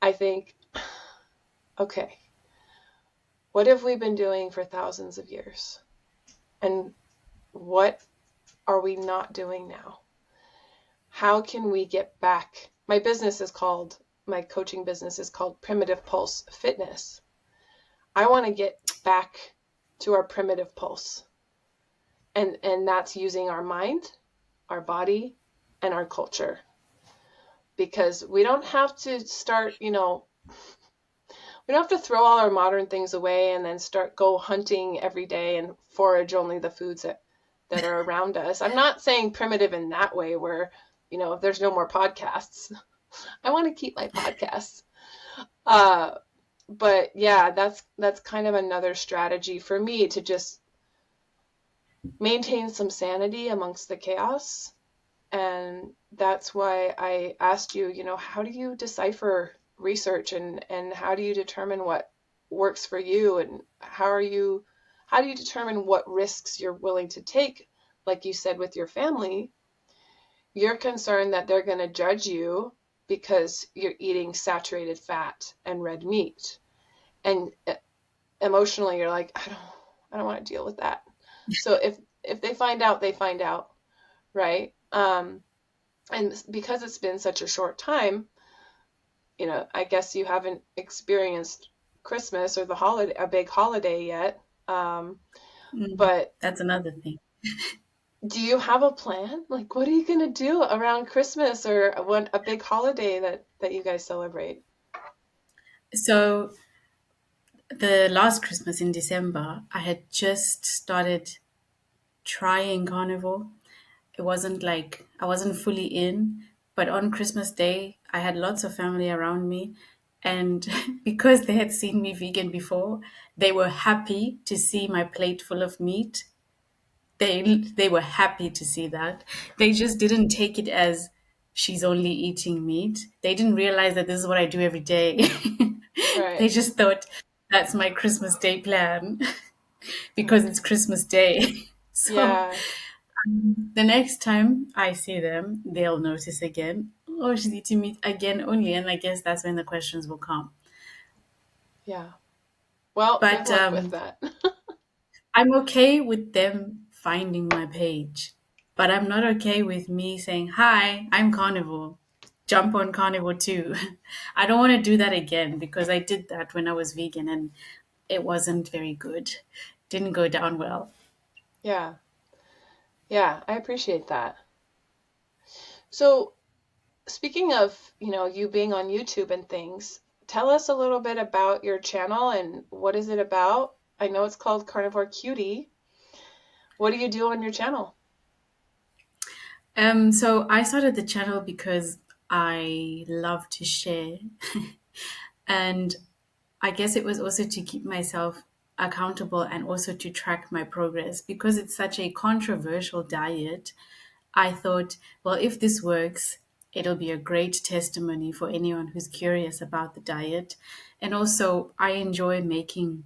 I think, okay, what have we been doing for thousands of years? And what are we not doing now? How can we get back? My coaching business is called Primitive Pulse Fitness. I want to get back to our primitive pulse. And that's using our mind, our body, and our culture. Because we don't have to start, we don't have to throw all our modern things away and then go hunting every day and forage only the foods that are around us. I'm not saying primitive in that way where, there's no more podcasts. I want to keep my podcasts. But yeah, that's kind of another strategy for me to just maintain some sanity amongst the chaos. And that's why I asked you, how do you decipher research and how do you determine what works for you, and how do you determine what risks you're willing to take? Like you said, with your family, you're concerned that they're going to judge you because you're eating saturated fat and red meat, and emotionally you're like, I don't want to deal with that. So if they find out, they find out, right? And because it's been such a short time, I guess you haven't experienced Christmas or a big holiday yet. But That's another thing. do you have a plan? Like, what are you gonna do around Christmas or a big holiday that you guys celebrate? So the last Christmas in December, I had just started trying carnivore. It wasn't like I wasn't fully in, but on Christmas Day, I had lots of family around me. And because they had seen me vegan before, they were happy to see my plate full of meat. They were happy to see that. They just didn't take it as she's only eating meat. They didn't realize that this is what I do every day. They Right. just thought that's my Christmas Day plan because it's Christmas Day. So Yeah, the next time I see them, they'll notice again, oh, she's eating meat again only. And I guess that's when the questions will come. yeah. Well, good But luck with that. I'm okay with them finding my page. But I'm not okay with me saying, hi, I'm carnivore. Jump on carnivore too. I don't want to do that again because I did that when I was vegan and it wasn't very good. Didn't go down well. Yeah, yeah, I appreciate that. So, speaking of, you being on YouTube and things, tell us a little bit about your channel and what is it about? I know it's called Carnivore Cutie. What do you do on your channel? So I started the channel because I love to share. And I guess it was also to keep myself accountable and also to track my progress because it's such a controversial diet. I thought, well, if this works, it'll be a great testimony for anyone who's curious about the diet. And also, I enjoy making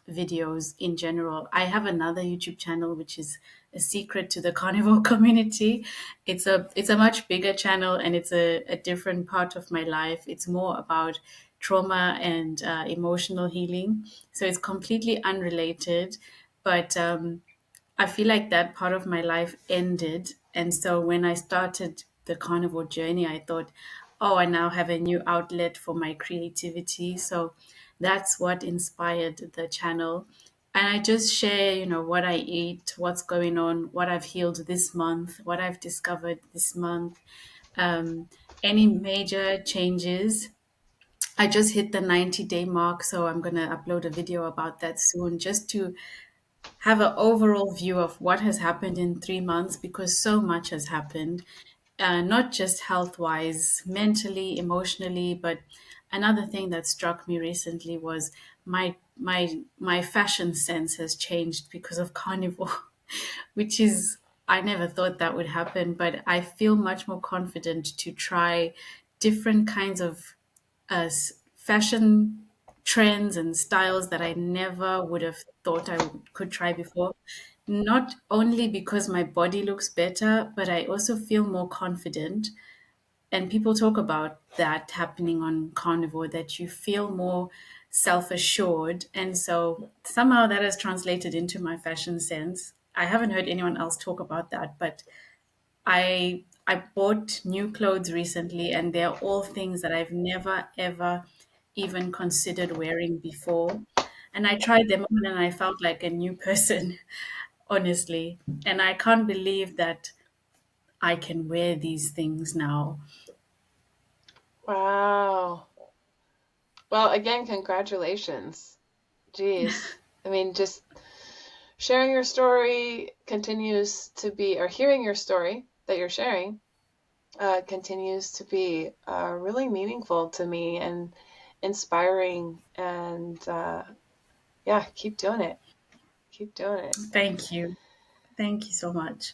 videos in general. I have another YouTube channel which is a secret to the carnivore community. It's a much bigger channel and it's a different part of my life. It's more about trauma and emotional healing. So it's completely unrelated, but I feel like that part of my life ended. And so when I started the carnivore journey, I thought, oh, I now have a new outlet for my creativity. So that's what inspired the channel. And I just share, what I eat, what's going on, what I've healed this month, what I've discovered this month, um, any major changes. I just hit the 90-day mark, so I'm going to upload a video about that soon just to have an overall view of what has happened in 3 months because so much has happened, not just health wise, mentally, emotionally, but another thing that struck me recently was my fashion sense has changed because of carnivore, which is I never thought that would happen, but I feel much more confident to try different kinds of fashion trends and styles that I never would have thought could try before. Not only because my body looks better, but I also feel more confident. And people talk about that happening on carnivore, that you feel more self assured. And so somehow that has translated into my fashion sense. I haven't heard anyone else talk about that, but I bought new clothes recently and they're all things that I've never ever even considered wearing before. And I tried them on and I felt like a new person, honestly. And I can't believe that I can wear these things now. Wow. Well, again, congratulations. Jeez. I mean, just sharing your story continues to be, or hearing your story that you're sharing continues to be really meaningful to me and inspiring. And yeah, keep doing it. Keep doing it. Thank you. Thank you so much.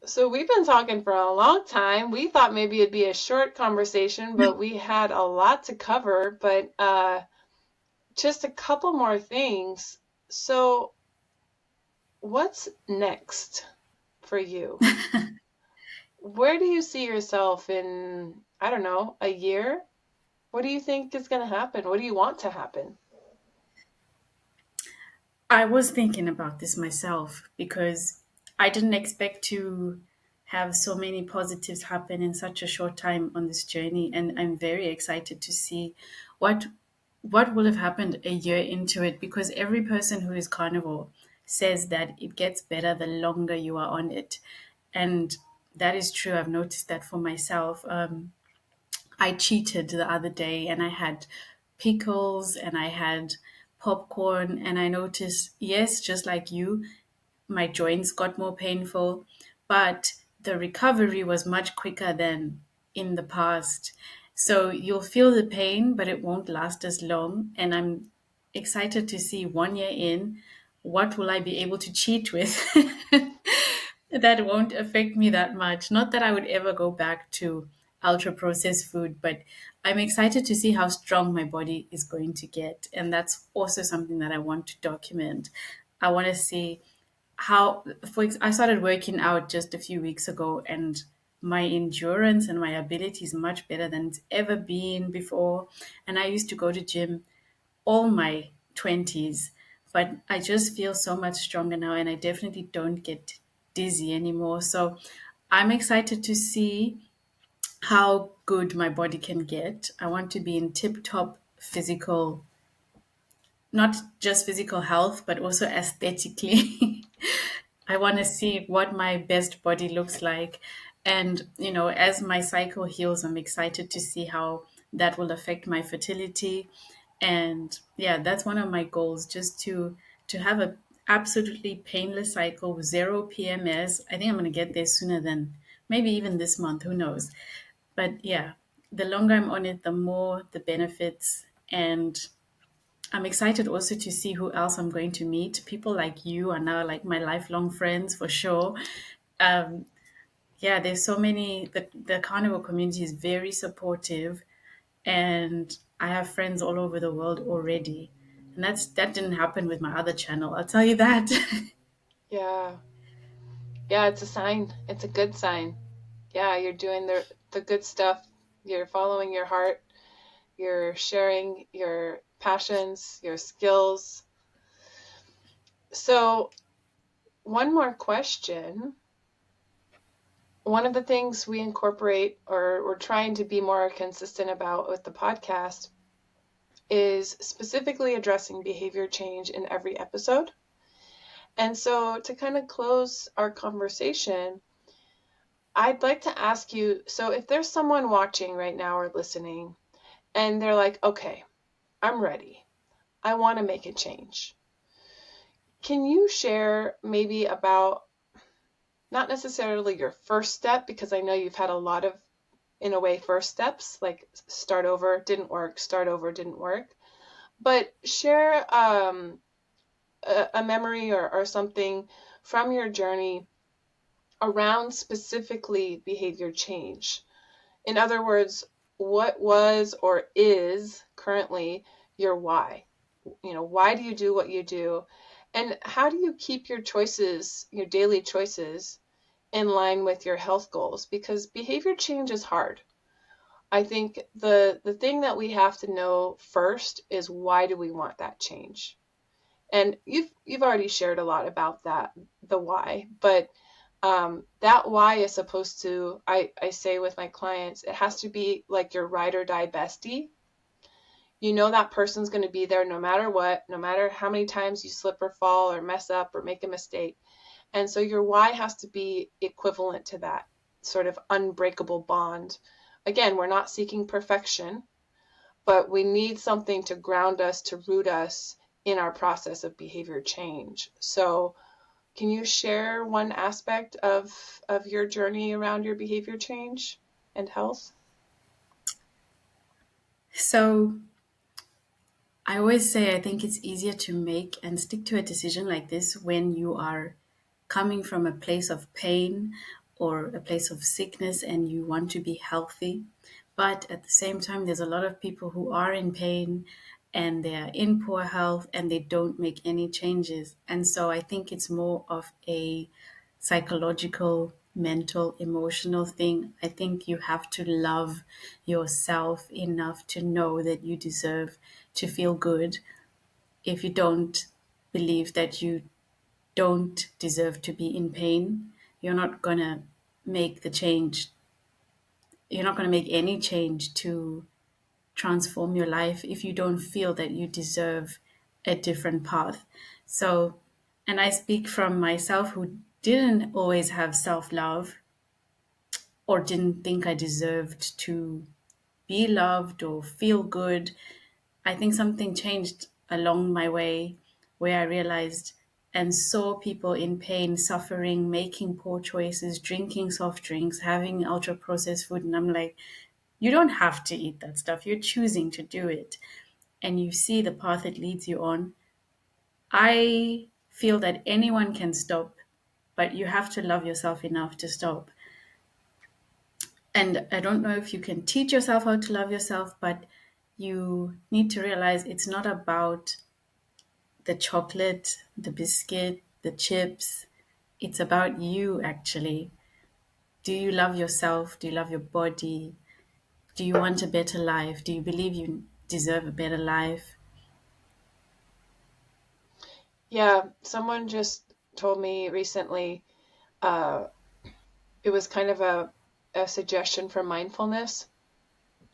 So we've been talking for a long time. We thought maybe it'd be a short conversation, but we had a lot to cover. But just a couple more things. So what's next for you? Where do you see yourself in, I don't know, a year? What do you think is going to happen? What do you want to happen? I was thinking about this myself because I didn't expect to have so many positives happen in such a short time on this journey, and I'm very excited to see what what will have happened a year into it because every person who is carnivore says that it gets better the longer you are on it. And that is true. I've noticed that for myself. I cheated the other day and I had pickles and I had popcorn, and I noticed, yes, just like you, my joints got more painful, but the recovery was much quicker than in the past. So you'll feel the pain, but it won't last as long. And I'm excited to see 1 year in, what will I be able to cheat with that won't affect me that much. Not that I would ever go back to ultra processed food, but I'm excited to see how strong my body is going to get. And that's also something that I want to document. I want to see how, I started working out just a few weeks ago, and my endurance and my ability is much better than it's ever been before. And I used to go to gym all my 20s, but I just feel so much stronger now, and I definitely don't get dizzy anymore. So I'm excited to see how good my body can get. I want to be in tip top physical, not just physical health, but also aesthetically. I want to see what my best body looks like. And, as my cycle heals, I'm excited to see how that will affect my fertility. And yeah, that's one of my goals, just to have a absolutely painless cycle with zero PMS. I think I'm going to get there sooner than maybe even this month, who knows. But yeah, the longer I'm on it, the more the benefits. And I'm excited also to see who else I'm going to meet. People like you are now like my lifelong friends for sure. Um, yeah, there's so many. The carnivore community is very supportive, and I have friends all over the world already. And that didn't happen with my other channel, I'll tell you that. Yeah. Yeah, it's a sign. It's a good sign. Yeah, you're doing the good stuff. You're following your heart. You're sharing your passions, your skills. So, one more question. One of the things we incorporate, or we're trying to be more consistent about with the podcast, is specifically addressing behavior change in every episode. And so, to kind of close our conversation, I'd like to ask you, so if there's someone watching right now or listening, and they're like, okay, I'm ready. I want to make a change. Can you share maybe about, not necessarily your first step, because I know you've had a lot of, in a way, first steps, like start over, didn't work, start over, didn't work, but share a memory or something from your journey around specifically behavior change. In other words, what was or is currently your why? Why do you do what you do? And how do you keep your choices, your daily choices, in line with your health goals? Because behavior change is hard. I think the thing that we have to know first is, why do we want that change? And you've already shared a lot about that, the why, but that why is supposed to, I say with my clients, it has to be like your ride or die bestie. That person's going to be there no matter what, no matter how many times you slip or fall or mess up or make a mistake. And so your why has to be equivalent to that sort of unbreakable bond. Again, we're not seeking perfection, but we need something to ground us, to root us in our process of behavior change. So can you share one aspect of your journey around your behavior change and health? So I always say I think it's easier to make and stick to a decision like this when you are coming from a place of pain or a place of sickness and you want to be healthy. But at the same time, there's a lot of people who are in pain and they're in poor health and they don't make any changes. And so I think it's more of a psychological, mental, emotional thing. I think you have to love yourself enough to know that you deserve to feel good. If you don't believe that you don't deserve to be in pain, you're not going to make the change. You're not going to make any change to transform your life if you don't feel that you deserve a different path. So And I speak from myself who didn't always have self-love or didn't think I deserved to be loved or feel good. I think something changed along my way where I realized and saw people in pain, suffering, making poor choices, drinking soft drinks, having ultra processed food. And I'm like, you don't have to eat that stuff. You're choosing to do it. And you see the path it leads you on. I feel that anyone can stop, but you have to love yourself enough to stop. And I don't know if you can teach yourself how to love yourself, but you need to realize it's not about the chocolate, the biscuit, the chips. It's about you, actually. Do you love yourself? Do you love your body? Do you want a better life? Do you believe you deserve a better life? Yeah, someone just told me recently, it was kind of a suggestion for mindfulness.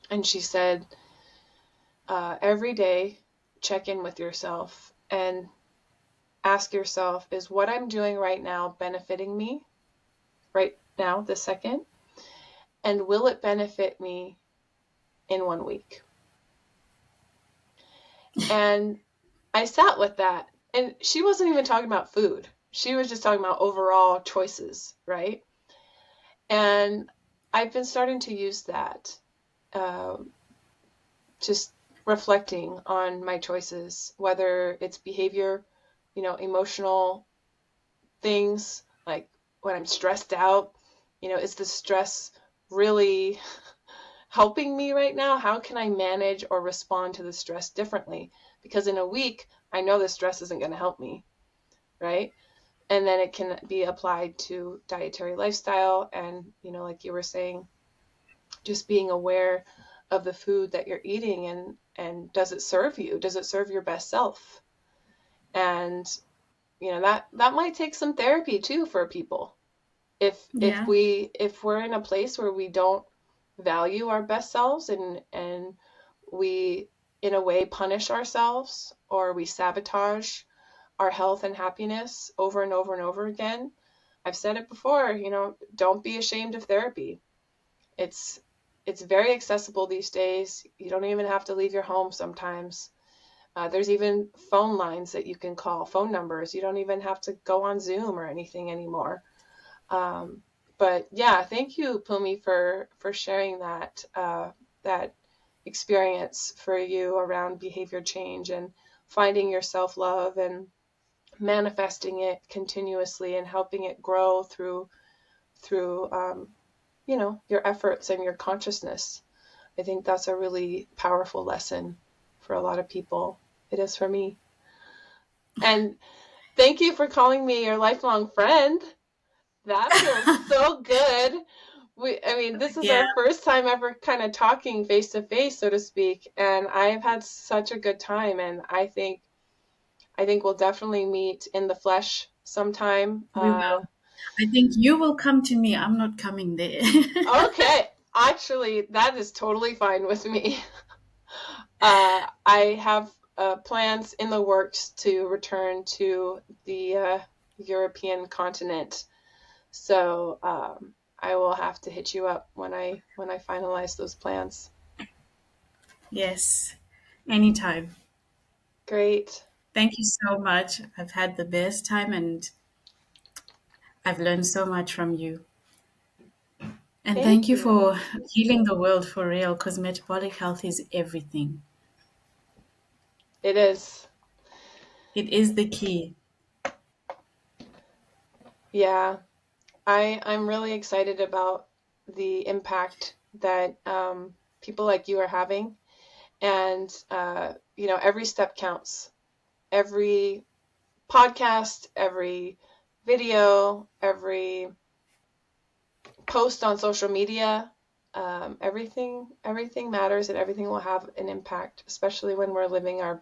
And she said, every day, check in with yourself and ask yourself, is what I'm doing right now benefiting me right now, this second? And will it benefit me in 1 week? And I sat with that. And she wasn't even talking about food. She was just talking about overall choices, right? And I've been starting to use that, just reflecting on my choices, whether it's behavior, emotional things, like when I'm stressed out, is the stress really helping me right now? How can I manage or respond to the stress differently? Because in a week, I know the stress isn't going to help me, right? And then it can be applied to dietary lifestyle and, like you were saying, just being aware of the food that you're eating and does it serve you? Does it serve your best self? And, that might take some therapy too for people. If Yeah. we're in a place where we don't value our best selves and we in a way punish ourselves or we sabotage our health and happiness over and over and over again. I've said it before, don't be ashamed of therapy. It's very accessible these days. You don't even have to leave your home sometimes. There's even phone lines that you can call, phone numbers. You don't even have to go on Zoom or anything anymore. But yeah, thank you, Phumi, for sharing that experience for you around behavior change and finding your self-love and manifesting it continuously and helping it grow through your efforts and your consciousness. I think that's a really powerful lesson for a lot of people. It is for me. And thank you for calling me your lifelong friend. That feels so good. This is Yeah. our first time ever kind of talking face to face, so to speak, and I've had such a good time. And I think we'll definitely meet in the flesh sometime. We will. I think you will come to me. I'm not coming there. Okay, actually, that is totally fine with me. I have plans in the works to return to the European continent, so I will have to hit you up when I finalize those plans. Yes. Anytime. Great. Thank you so much. I've had the best time and I've learned so much from you. And thank Thank you you. for healing the world for real because metabolic health is everything. It is. It is the key. Yeah. I'm really excited about the impact that people like you are having. And, every step counts. Every podcast, every video, every post on social media, everything matters and everything will have an impact, especially when we're living our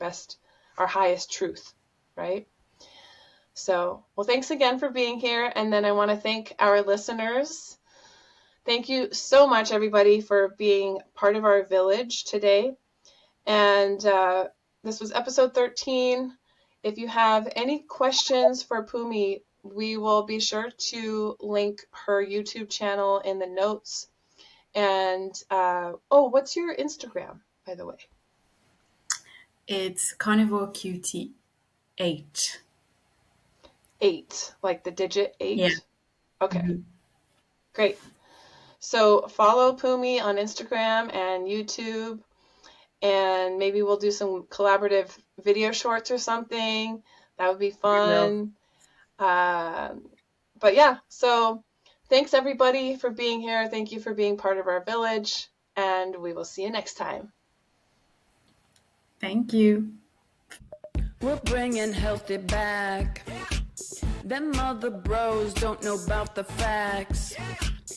highest truth, right? So, well, thanks again for being here. And then I want to thank our listeners. Thank you so much, everybody, for being part of our village today. And this was episode 13. If you have any questions for Phumi, we will be sure to link her YouTube channel in the notes. And what's your Instagram, by the way? It's Carnivore Cutie 8. 8, like the digit 8? Yeah. Okay, Mhm. great. So follow Phumi on Instagram and YouTube, and maybe we'll do some collaborative video shorts or something. That would be fun. But yeah, so thanks everybody for being here. Thank you for being part of our village, and we will see you next time. Thank you. We're bringing healthy back. Them other bros don't know about the facts.